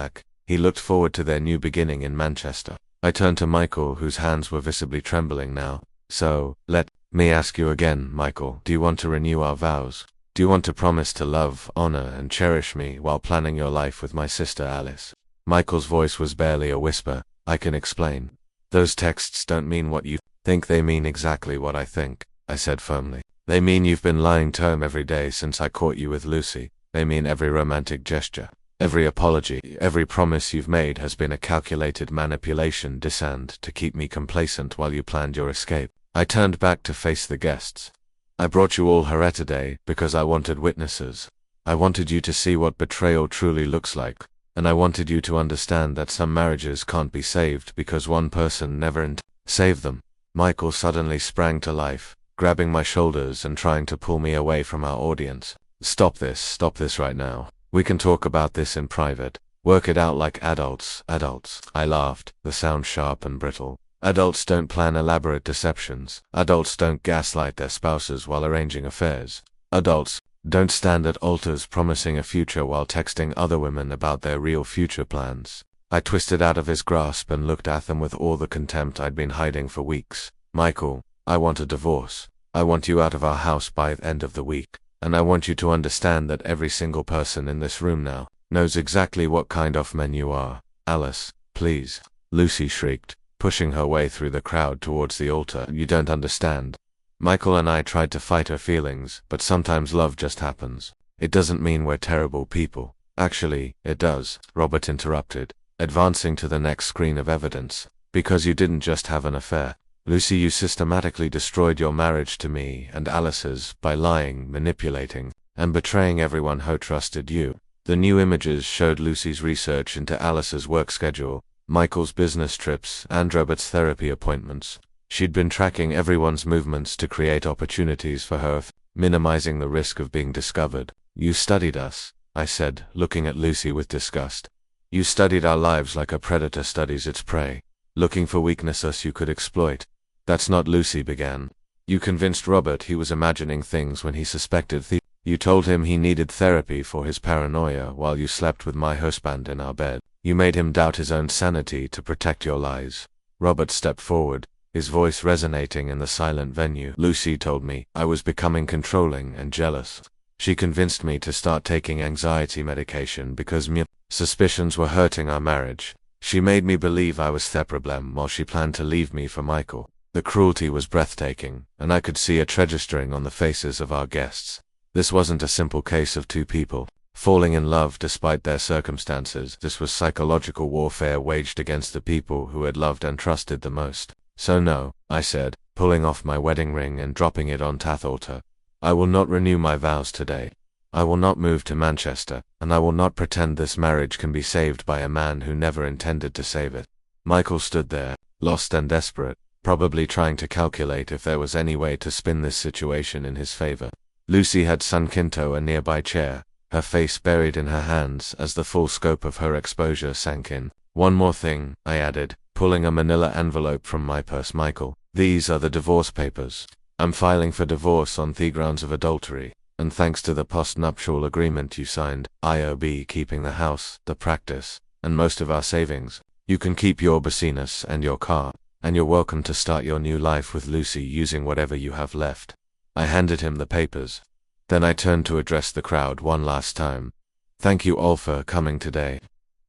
A: he looked forward to their new beginning in Manchester. I turned to Michael, whose hands were visibly trembling now. So, let me ask you again, Michael, do you want to renew our vows? Do you want to promise to love, honor, and cherish me while planning your life with my sister Alice? Michael's voice was barely a whisper. I can explain. Those texts don't mean what you think, they mean exactly what I think, I said firmly. They mean you've been lying to him every day since I caught you with Lucy. They mean every romantic gesture, every apology, every promise you've made has been a calculated manipulation designed to keep me complacent while you planned your escape. I turned back to face the guests. I brought you all here today because I wanted witnesses. I wanted you to see what betrayal truly looks like, and I wanted you to understand that some marriages can't be saved because one person never saved them. Michael suddenly sprang to life, grabbing my shoulders and trying to pull me away from our audience. Stop this right now. We can talk about this in private. Work it out like adults. I laughed, the sound sharp and brittle. Adults don't plan elaborate deceptions. Adults don't gaslight their spouses while arranging affairs. Adults don't stand at altars promising a future while texting other women about their real future plans. I twisted out of his grasp and looked at them with all the contempt I'd been hiding for weeks. Michael, I want a divorce. I want you out of our house by the end of the week. And I want you to understand that every single person in this room now knows exactly what kind of man you are. Alice, please. Lucy shrieked, pushing her way through the crowd towards the altar. You don't understand. Michael and I tried to fight her feelings, but sometimes love just happens. It doesn't mean we're terrible people. Actually, it does, Robert interrupted, advancing to the next screen of evidence. Because you didn't just have an affair. Lucy, you systematically destroyed your marriage to me and Alice's by lying, manipulating, and betraying everyone who trusted you. The new images showed Lucy's research into Alice's work schedule, Michael's business trips, and Robert's therapy appointments. She'd been tracking everyone's movements to create opportunities for her, minimizing the risk of being discovered. You studied us, I said, looking at Lucy with disgust. You studied our lives like a predator studies its prey, looking for weaknesses you could exploit. That's not, Lucy began. You convinced Robert he was imagining things when he suspected You told him he needed therapy for his paranoia while you slept with my husband in our bed. You made him doubt his own sanity to protect your lies. Robert stepped forward, his voice resonating in the silent venue. Lucy told me I was becoming controlling and jealous. She convinced me to start taking anxiety medication because my suspicions were hurting our marriage. She made me believe I was the problem while she planned to leave me for Michael. The cruelty was breathtaking, and I could see it registering on the faces of our guests. This wasn't a simple case of two people falling in love despite their circumstances. This was psychological warfare waged against the people who had loved and trusted the most. So no, I said, pulling off my wedding ring and dropping it on the altar. I will not renew my vows today. I will not move to Manchester, and I will not pretend this marriage can be saved by a man who never intended to save it. Michael stood there, lost and desperate, probably trying to calculate if there was any way to spin this situation in his favor. Lucy had sunk into a nearby chair, her face buried in her hands as the full scope of her exposure sank in. One more thing, I added, pulling a manila envelope from my purse. Michael, these are the divorce papers. I'm filing for divorce on the grounds of adultery. And thanks to the post-nuptial agreement you signed, IOB keeping the house, the practice, and most of our savings, you can keep your business and your car, and you're welcome to start your new life with Lucy using whatever you have left. I handed him the papers. Then I turned to address the crowd one last time. Thank you all for coming today.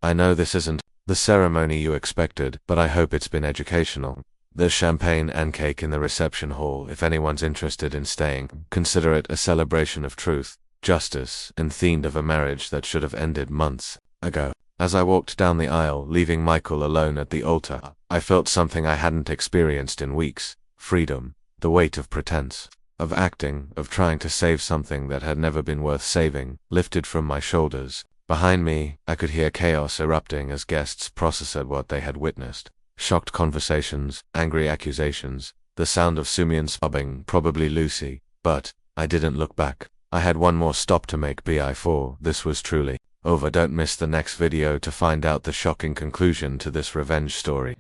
A: I know this isn't the ceremony you expected, but I hope it's been educational. There's champagne and cake in the reception hall if anyone's interested in staying. Consider it a celebration of truth, justice, and the end of a marriage that should have ended months ago. As I walked down the aisle, leaving Michael alone at the altar, I felt something I hadn't experienced in weeks. Freedom. The weight of pretense, of acting, of trying to save something that had never been worth saving, lifted from my shoulders. Behind me, I could hear chaos erupting as guests processed what they had witnessed. Shocked conversations, angry accusations, the sound of Sumian sobbing, probably Lucy, but I didn't look back. I had one more stop to make before this was truly over. Don't miss the next video to find out the shocking conclusion to this revenge story.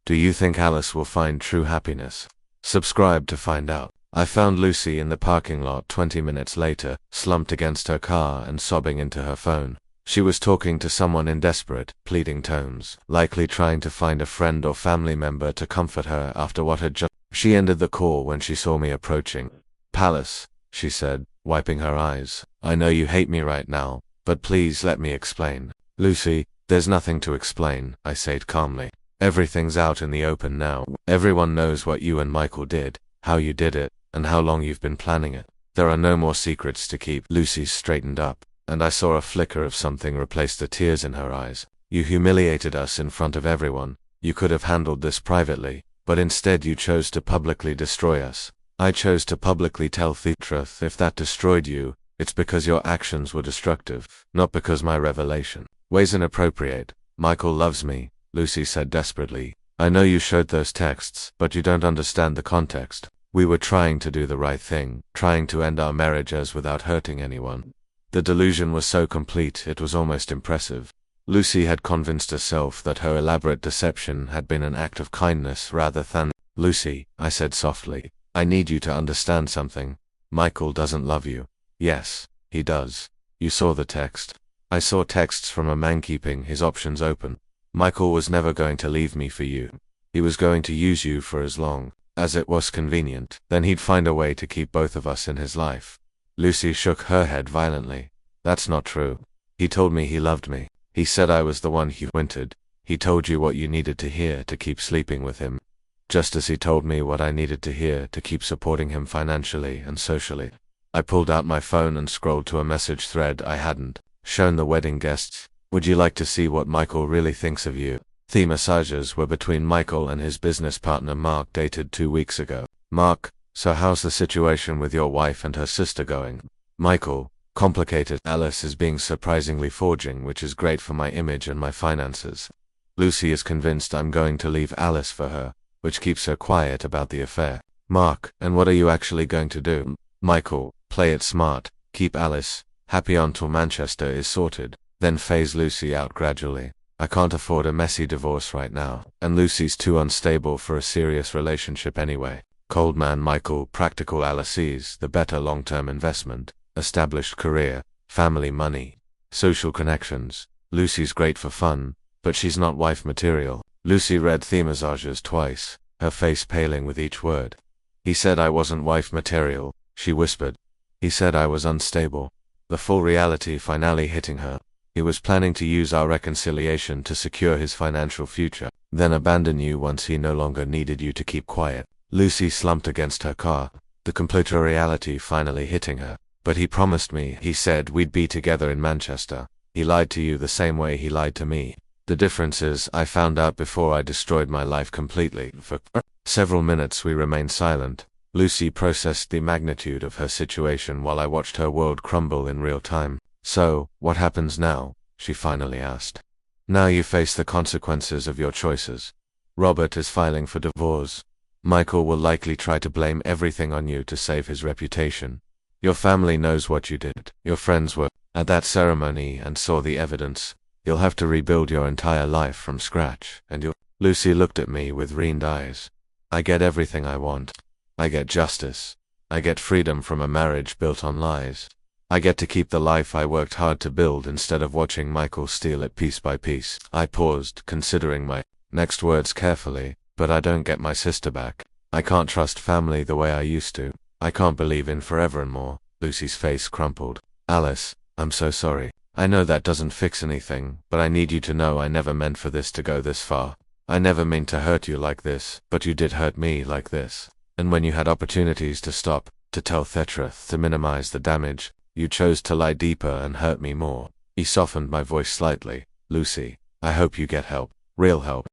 A: Do you think Alice will find true happiness? Subscribe to find out. I found Lucy in the parking lot 20 minutes later, slumped against her car and sobbing into her phone. She was talking to someone in desperate, pleading tones, likely trying to find a friend or family member to comfort her after what had just. She ended the call when she saw me approaching. Palace, she said, wiping her eyes. I know you hate me right now, but please let me explain. Lucy, there's nothing to explain, I said calmly. Everything's out in the open now. Everyone knows what you and Michael did, how you did it, and how long you've been planning it. There are no more secrets to keep. Lucy straightened up, and I saw a flicker of something replace the tears in her eyes. You humiliated us in front of everyone. You could have handled this privately, but instead you chose to publicly destroy us. I chose to publicly tell the truth. If that destroyed you, it's because your actions were destructive, not because my revelation was inappropriate. Michael loves me, Lucy said desperately. I know you showed those texts, but you don't understand the context. We were trying to do the right thing, trying to end our marriage without hurting anyone. The delusion was so complete it was almost impressive. Lucy had convinced herself that her elaborate deception had been an act of kindness rather than. Lucy, I said softly, I need you to understand something. Michael doesn't love you. Yes, he does. You saw the text. I saw texts from a man keeping his options open. Michael was never going to leave me for you. He was going to use you for as long as it was convenient. Then he'd find a way to keep both of us in his life. Lucy shook her head violently. That's not true. He told me he loved me. He said I was the one he wanted. He told you what you needed to hear to keep sleeping with him. Just as he told me what I needed to hear to keep supporting him financially and socially. I pulled out my phone and scrolled to a message thread I hadn't shown the wedding guests. Would you like to see what Michael really thinks of you? The messages were between Michael and his business partner Mark, dated 2 weeks ago. Mark, so how's the situation with your wife and her sister going? Michael, complicated. Alice is being surprisingly forging, which is great for my image and my finances. Lucy is convinced I'm going to leave Alice for her, which keeps her quiet about the affair. Mark, and what are you actually going to do? Michael, play it smart, keep Alice happy until Manchester is sorted, then phase Lucy out gradually. I can't afford a messy divorce right now, and Lucy's too unstable for a serious relationship anyway. Cold man Michael, practical Alice's the better long-term investment, established career, family money, social connections. Lucy's great for fun, but she's not wife material. Lucy read the messages twice, her face paling with each word. He said I wasn't wife material, she whispered. He said I was unstable. The full reality finally hitting her. He was planning to use our reconciliation to secure his financial future, then abandon you once he no longer needed you to keep quiet. Lucy slumped against her car, the complete reality finally hitting her. But he promised me, he said we'd be together in Manchester. He lied to you the same way he lied to me. The difference is, I found out before I destroyed my life completely. For several minutes we remained silent. Lucy processed the magnitude of her situation while I watched her world crumble in real time. So, what happens now? She finally asked. Now you face the consequences of your choices. Robert is filing for divorce. Michael will likely try to blame everything on you to save his reputation. Your family knows what you did. Your friends were at that ceremony and saw the evidence. You'll have to rebuild your entire life from scratch, and you'll. Lucy looked at me with ringed eyes. I get everything I want. I get justice. I get freedom from a marriage built on lies. I get to keep the life I worked hard to build instead of watching Michael steal it piece by piece. I paused, considering my next words carefully, but I don't get my sister back. I can't trust family the way I used to. I can't believe in forever and more. Lucy's face crumpled. Alice, I'm so sorry. I know that doesn't fix anything, but I need you to know I never meant for this to go this far. I never meant to hurt you like this, but you did hurt me like this. And when you had opportunities to stop, to tell Thetra, to minimize the damage, you chose to lie deeper and hurt me more. He softened my voice slightly. Lucy, I hope you get help. Real help.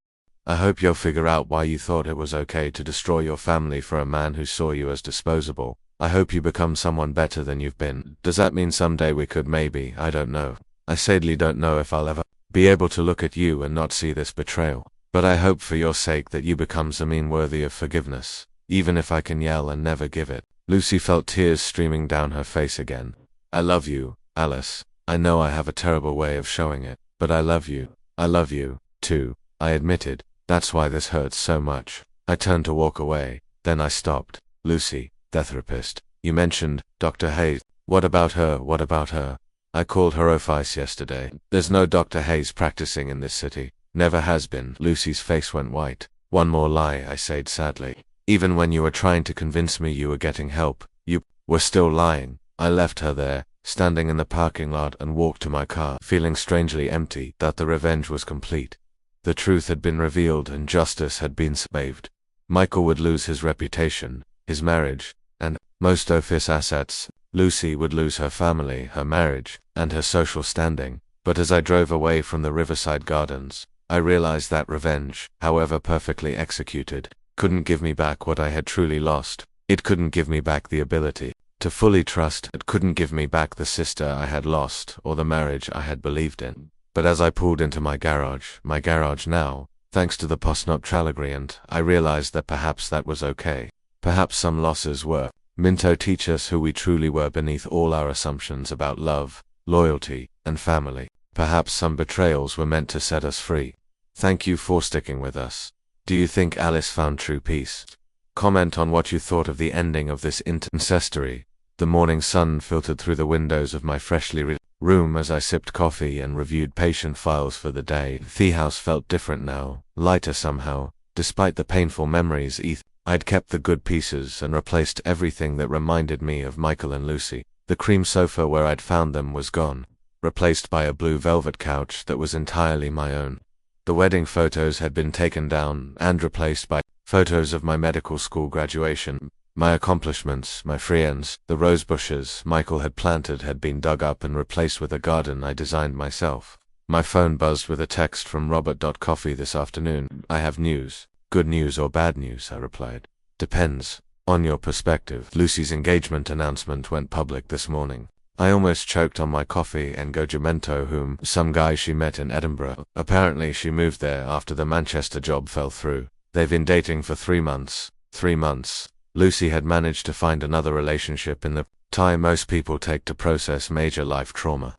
A: I hope you'll figure out why you thought it was okay to destroy your family for a man who saw you as disposable. I hope you become someone better than you've been. Does that mean someday we could maybe, I don't know. I sadly don't know if I'll ever be able to look at you and not see this betrayal. But I hope for your sake that you become someone worthy of forgiveness, even if I can yell and never give it. Lucy felt tears streaming down her face again. I love you, Alice. I know I have a terrible way of showing it, but I love you. I love you, too, I admitted. That's why this hurts so much. I turned to walk away, then I stopped. Lucy, the therapist. You mentioned Dr. Hayes. What about her? What about her? I called her office yesterday. There's no Dr. Hayes practicing in this city. Never has been. Lucy's face went white. One more lie, I said sadly. Even when you were trying to convince me you were getting help, you were still lying. I left her there, standing in the parking lot, and walked to my car, feeling strangely empty, that the revenge was complete. The truth had been revealed and justice had been served. Michael would lose his reputation, his marriage, and most of his assets. Lucy would lose her family, her marriage, and her social standing. But as I drove away from the Riverside Gardens, I realized that revenge, however perfectly executed, couldn't give me back what I had truly lost. It couldn't give me back the ability to fully trust. It couldn't give me back the sister I had lost or the marriage I had believed in. But as I pulled into my garage now, thanks to the postnut Tralagriant, I realized that perhaps that was okay. Perhaps some losses were meant to teach us who we truly were beneath all our assumptions about love, loyalty, and family. Perhaps some betrayals were meant to set us free. Thank you for sticking with us. Do you think Alice found true peace? Comment on what you thought of the ending of this incestory. The morning sun filtered through the windows of my freshly room as I sipped coffee and reviewed patient files for the day. The house felt different now, lighter somehow. Despite the painful memories, I'd kept the good pieces and replaced everything that reminded me of Michael and Lucy. The cream sofa where I'd found them was gone, replaced by a blue velvet couch that was entirely my own. The wedding photos had been taken down and replaced by photos of my medical school graduation. My accomplishments, my friends, the rose bushes Michael had planted had been dug up and replaced with a garden I designed myself. My phone buzzed with a text from Robert. Coffee this afternoon. I have news. Good news or bad news, I replied. Depends on your perspective. Lucy's engagement announcement went public this morning. I almost choked on my coffee and Gojimento, whom some guy she met in Edinburgh. Apparently she moved there after the Manchester job fell through. They've been dating for 3 months. 3 months. Lucy had managed to find another relationship in the time most people take to process major life trauma.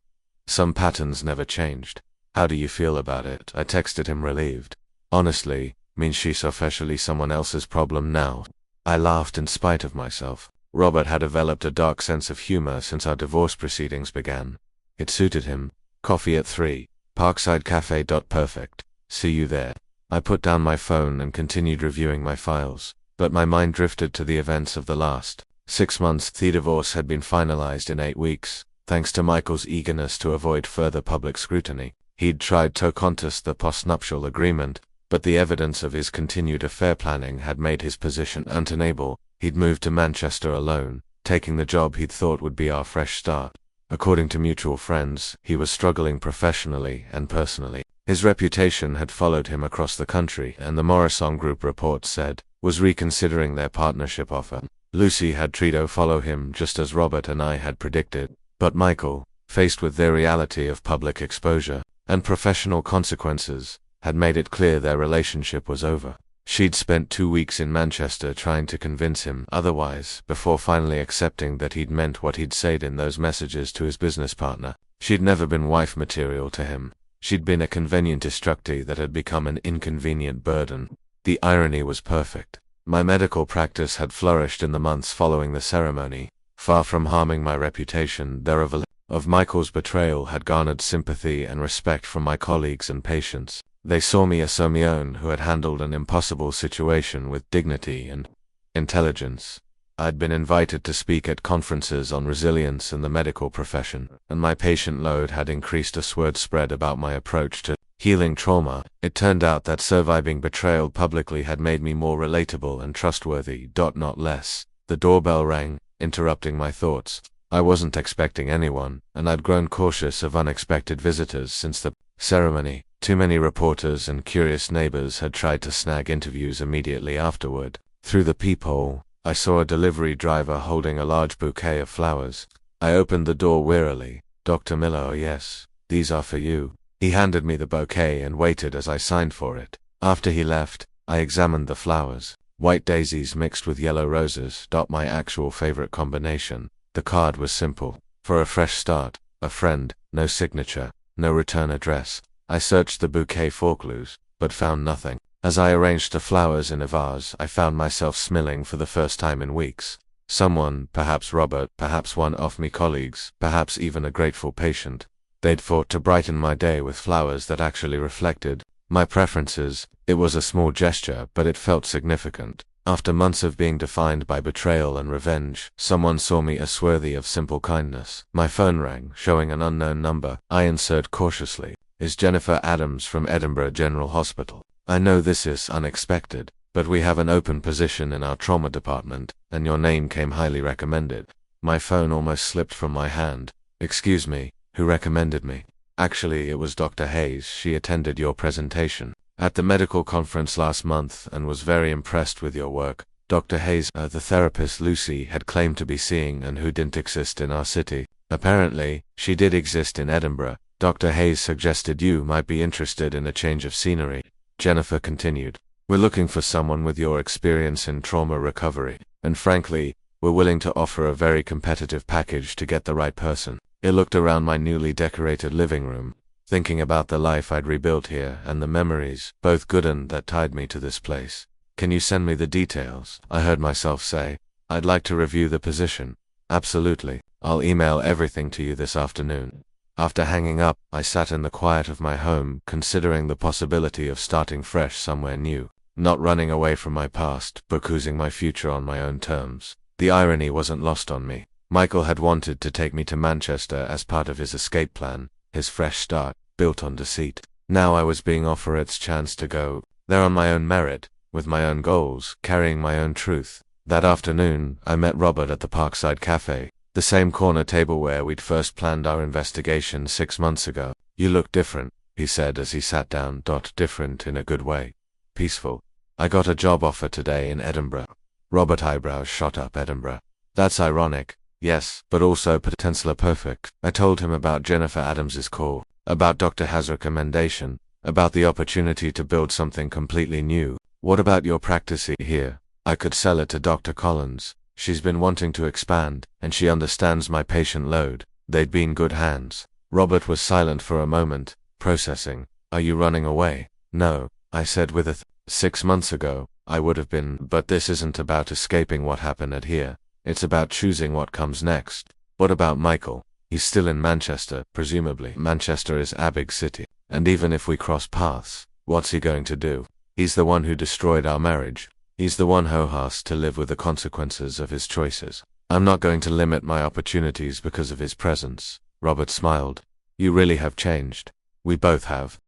A: Some patterns never changed. How do you feel about it? I texted him relieved. Honestly, means she's officially someone else's problem now. I laughed in spite of myself. Robert had developed a dark sense of humor since our divorce proceedings began. It suited him. Coffee at 3. Parkside Cafe. Perfect. See you there. I put down my phone and continued reviewing my files, but my mind drifted to the events of the last 6 months. The divorce had been finalized in 8 weeks, thanks to Michael's eagerness to avoid further public scrutiny. He'd tried to contest the postnuptial agreement, but the evidence of his continued affair planning had made his position untenable. He'd moved to Manchester alone, taking the job he'd thought would be our fresh start. According to mutual friends, he was struggling professionally and personally. His reputation had followed him across the country, and the Morrison Group report said, was reconsidering their partnership offer. Lucy had tried to follow him just as Robert and I had predicted, but Michael, faced with the reality of public exposure and professional consequences, had made it clear their relationship was over. She'd spent 2 weeks in Manchester trying to convince him otherwise, before finally accepting that he'd meant what he'd said in those messages to his business partner. She'd never been wife material to him. She'd been a convenient distractee that had become an inconvenient burden. The irony was perfect. My medical practice had flourished in the months following the ceremony. Far from harming my reputation, the revelation of Michael's betrayal had garnered sympathy and respect from my colleagues and patients. They saw me as someone who had handled an impossible situation with dignity and intelligence. I'd been invited to speak at conferences on resilience in the medical profession, and my patient load had increased as word spread about my approach to healing trauma. It turned out that surviving betrayal publicly had made me more relatable and trustworthy, not less. The doorbell rang, interrupting my thoughts. I wasn't expecting anyone, and I'd grown cautious of unexpected visitors since the ceremony. Too many reporters and curious neighbors had tried to snag interviews immediately afterward. Through the peephole, I saw a delivery driver holding a large bouquet of flowers. I opened the door wearily. "Dr. Miller, oh yes, these are for you." He handed me the bouquet and waited as I signed for it. After he left, I examined the flowers. White daisies mixed with yellow roses, my actual favorite combination. The card was simple. For a fresh start, a friend, no signature, no return address. I searched the bouquet for clues, but found nothing. As I arranged the flowers in a vase, I found myself smiling for the first time in weeks. Someone, perhaps Robert, perhaps one of my colleagues, perhaps even a grateful patient, they'd thought to brighten my day with flowers that actually reflected my preferences. It was a small gesture, but it felt significant. After months of being defined by betrayal and revenge, someone saw me as worthy of simple kindness. My phone rang, showing an unknown number. I answered cautiously. "Is Jennifer Adams from Edinburgh General Hospital? I know this is unexpected, but we have an open position in our trauma department, and your name came highly recommended." My phone almost slipped from my hand. "Excuse me, who recommended me?" "Actually, it was Dr. Hayes. She attended your presentation at the medical conference last month and was very impressed with your work." Dr. Hayes, the therapist Lucy had claimed to be seeing and who didn't exist in our city. Apparently, she did exist in Edinburgh. Dr. Hayes suggested you might be interested in a change of scenery. Jennifer continued. "We're looking for someone with your experience in trauma recovery, and frankly, we're willing to offer a very competitive package to get the right person." I looked around my newly decorated living room, thinking about the life I'd rebuilt here and the memories, both good and that tied me to this place. "Can you send me the details?" I heard myself say. "I'd like to review the position." "Absolutely. I'll email everything to you this afternoon." After hanging up, I sat in the quiet of my home, considering the possibility of starting fresh somewhere new, not running away from my past, but choosing my future on my own terms. The irony wasn't lost on me. Michael had wanted to take me to Manchester as part of his escape plan, his fresh start, built on deceit. Now I was being offered its chance to go there on my own merit, with my own goals, carrying my own truth. That afternoon, I met Robert at the Parkside Cafe, the same corner table where we'd first planned our investigation 6 months ago. "You look different," he said as he sat down. Different in a good way. "Peaceful. I got a job offer today in Edinburgh." Robert's eyebrows shot up. "Edinburgh? That's ironic." "Yes, but also potentially perfect." I told him about Jennifer Adams's call, about Dr. Hayes' recommendation, about the opportunity to build something completely new. "What about your practice here? I could sell it to Dr. Collins. She's been wanting to expand, and she understands my patient load." They'd be in good hands. Robert was silent for a moment, processing. "Are you running away?" "No," I said with a 6 months ago, I would have been, but this isn't about escaping what happened at here. It's about choosing what comes next." "What about Michael? He's still in Manchester, presumably." "Manchester is a big city, and even if we cross paths, what's he going to do? He's the one who destroyed our marriage. He's the one who has to live with the consequences of his choices. I'm not going to limit my opportunities because of his presence." Robert smiled. "You really have changed." "We both have.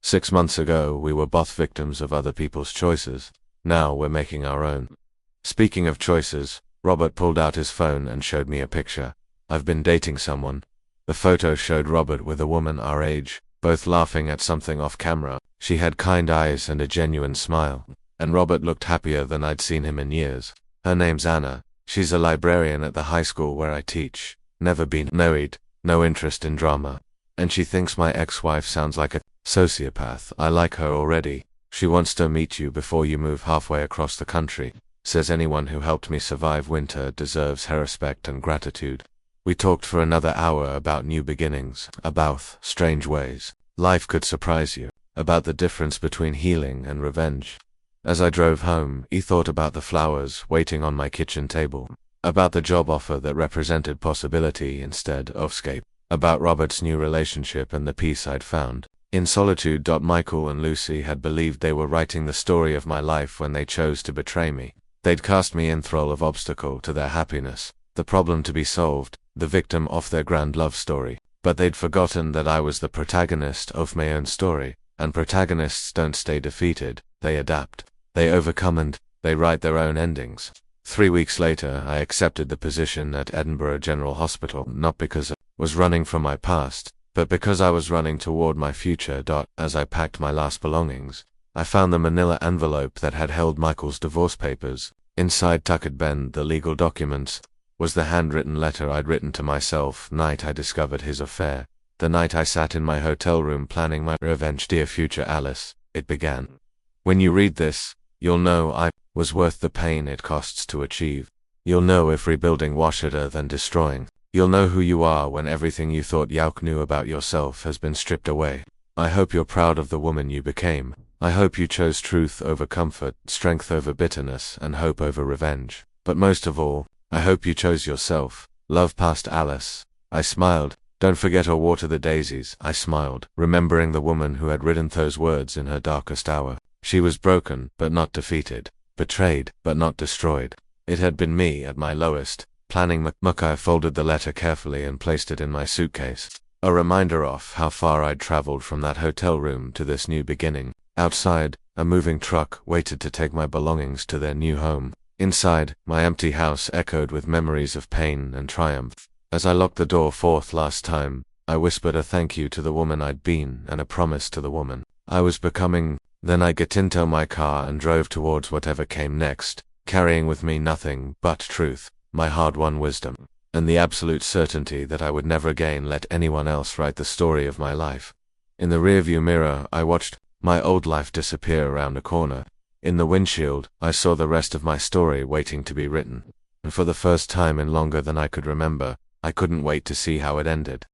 A: 6 months ago, we were both victims of other people's choices. Now we're making our own." Speaking of choices, Robert pulled out his phone and showed me a picture. "I've been dating someone." The photo showed Robert with a woman our age, both laughing at something off camera. She had kind eyes and a genuine smile, and Robert looked happier than I'd seen him in years. "Her name's Anna. She's a librarian at the high school where I teach. Never been married, no interest in drama. And she thinks my ex-wife sounds like a sociopath. I like her already. She wants to meet you before you move halfway across the country. Says anyone who helped me survive winter deserves her respect and gratitude." We talked for another hour about new beginnings, about strange ways life could surprise you, about the difference between healing and revenge. As I drove home, I thought about the flowers waiting on my kitchen table, about the job offer that represented possibility instead of escape, about Robert's new relationship and the peace I'd found in solitude. Michael and Lucy had believed they were writing the story of my life when they chose to betray me. They'd cast me in thrall of obstacle to their happiness, the problem to be solved, the victim of their grand love story. But they'd forgotten that I was the protagonist of my own story, and protagonists don't stay defeated, they adapt, they overcome, and they write their own endings. 3 weeks later, I accepted the position at Edinburgh General Hospital, not because I was running from my past, but because I was running toward my future. As I packed my last belongings, I found the manila envelope that had held Michael's divorce papers. Inside, tucked bend the legal documents, was the handwritten letter I'd written to myself night I discovered his affair, the night I sat in my hotel room planning my revenge. Dear future Alice, it began. When you read this, you'll know I was worth the pain it costs to achieve. You'll know if rebuilding was harder than destroying. You'll know who you are when everything you thought you knew about yourself has been stripped away. I hope you're proud of the woman you became. I hope you chose truth over comfort, strength over bitterness, and hope over revenge. But most of all, I hope you chose yourself. Love past Alice. I smiled. Don't forget or water the daisies, I smiled, remembering the woman who had written those words in her darkest hour. She was broken, but not defeated. Betrayed, but not destroyed. It had been me at my lowest. Planning I folded the letter carefully and placed it in my suitcase. A reminder of how far I'd traveled from that hotel room to this new beginning. Outside, a moving truck waited to take my belongings to their new home. Inside, my empty house echoed with memories of pain and triumph. As I locked the door fourth last time, I whispered a thank you to the woman I'd been and a promise to the woman I was becoming. Then I got into my car and drove towards whatever came next, carrying with me nothing but truth, my hard-won wisdom, and the absolute certainty that I would never again let anyone else write the story of my life. In the rearview mirror, I watched my old life disappear around a corner. In the windshield, I saw the rest of my story waiting to be written. And for the first time in longer than I could remember, I couldn't wait to see how it ended.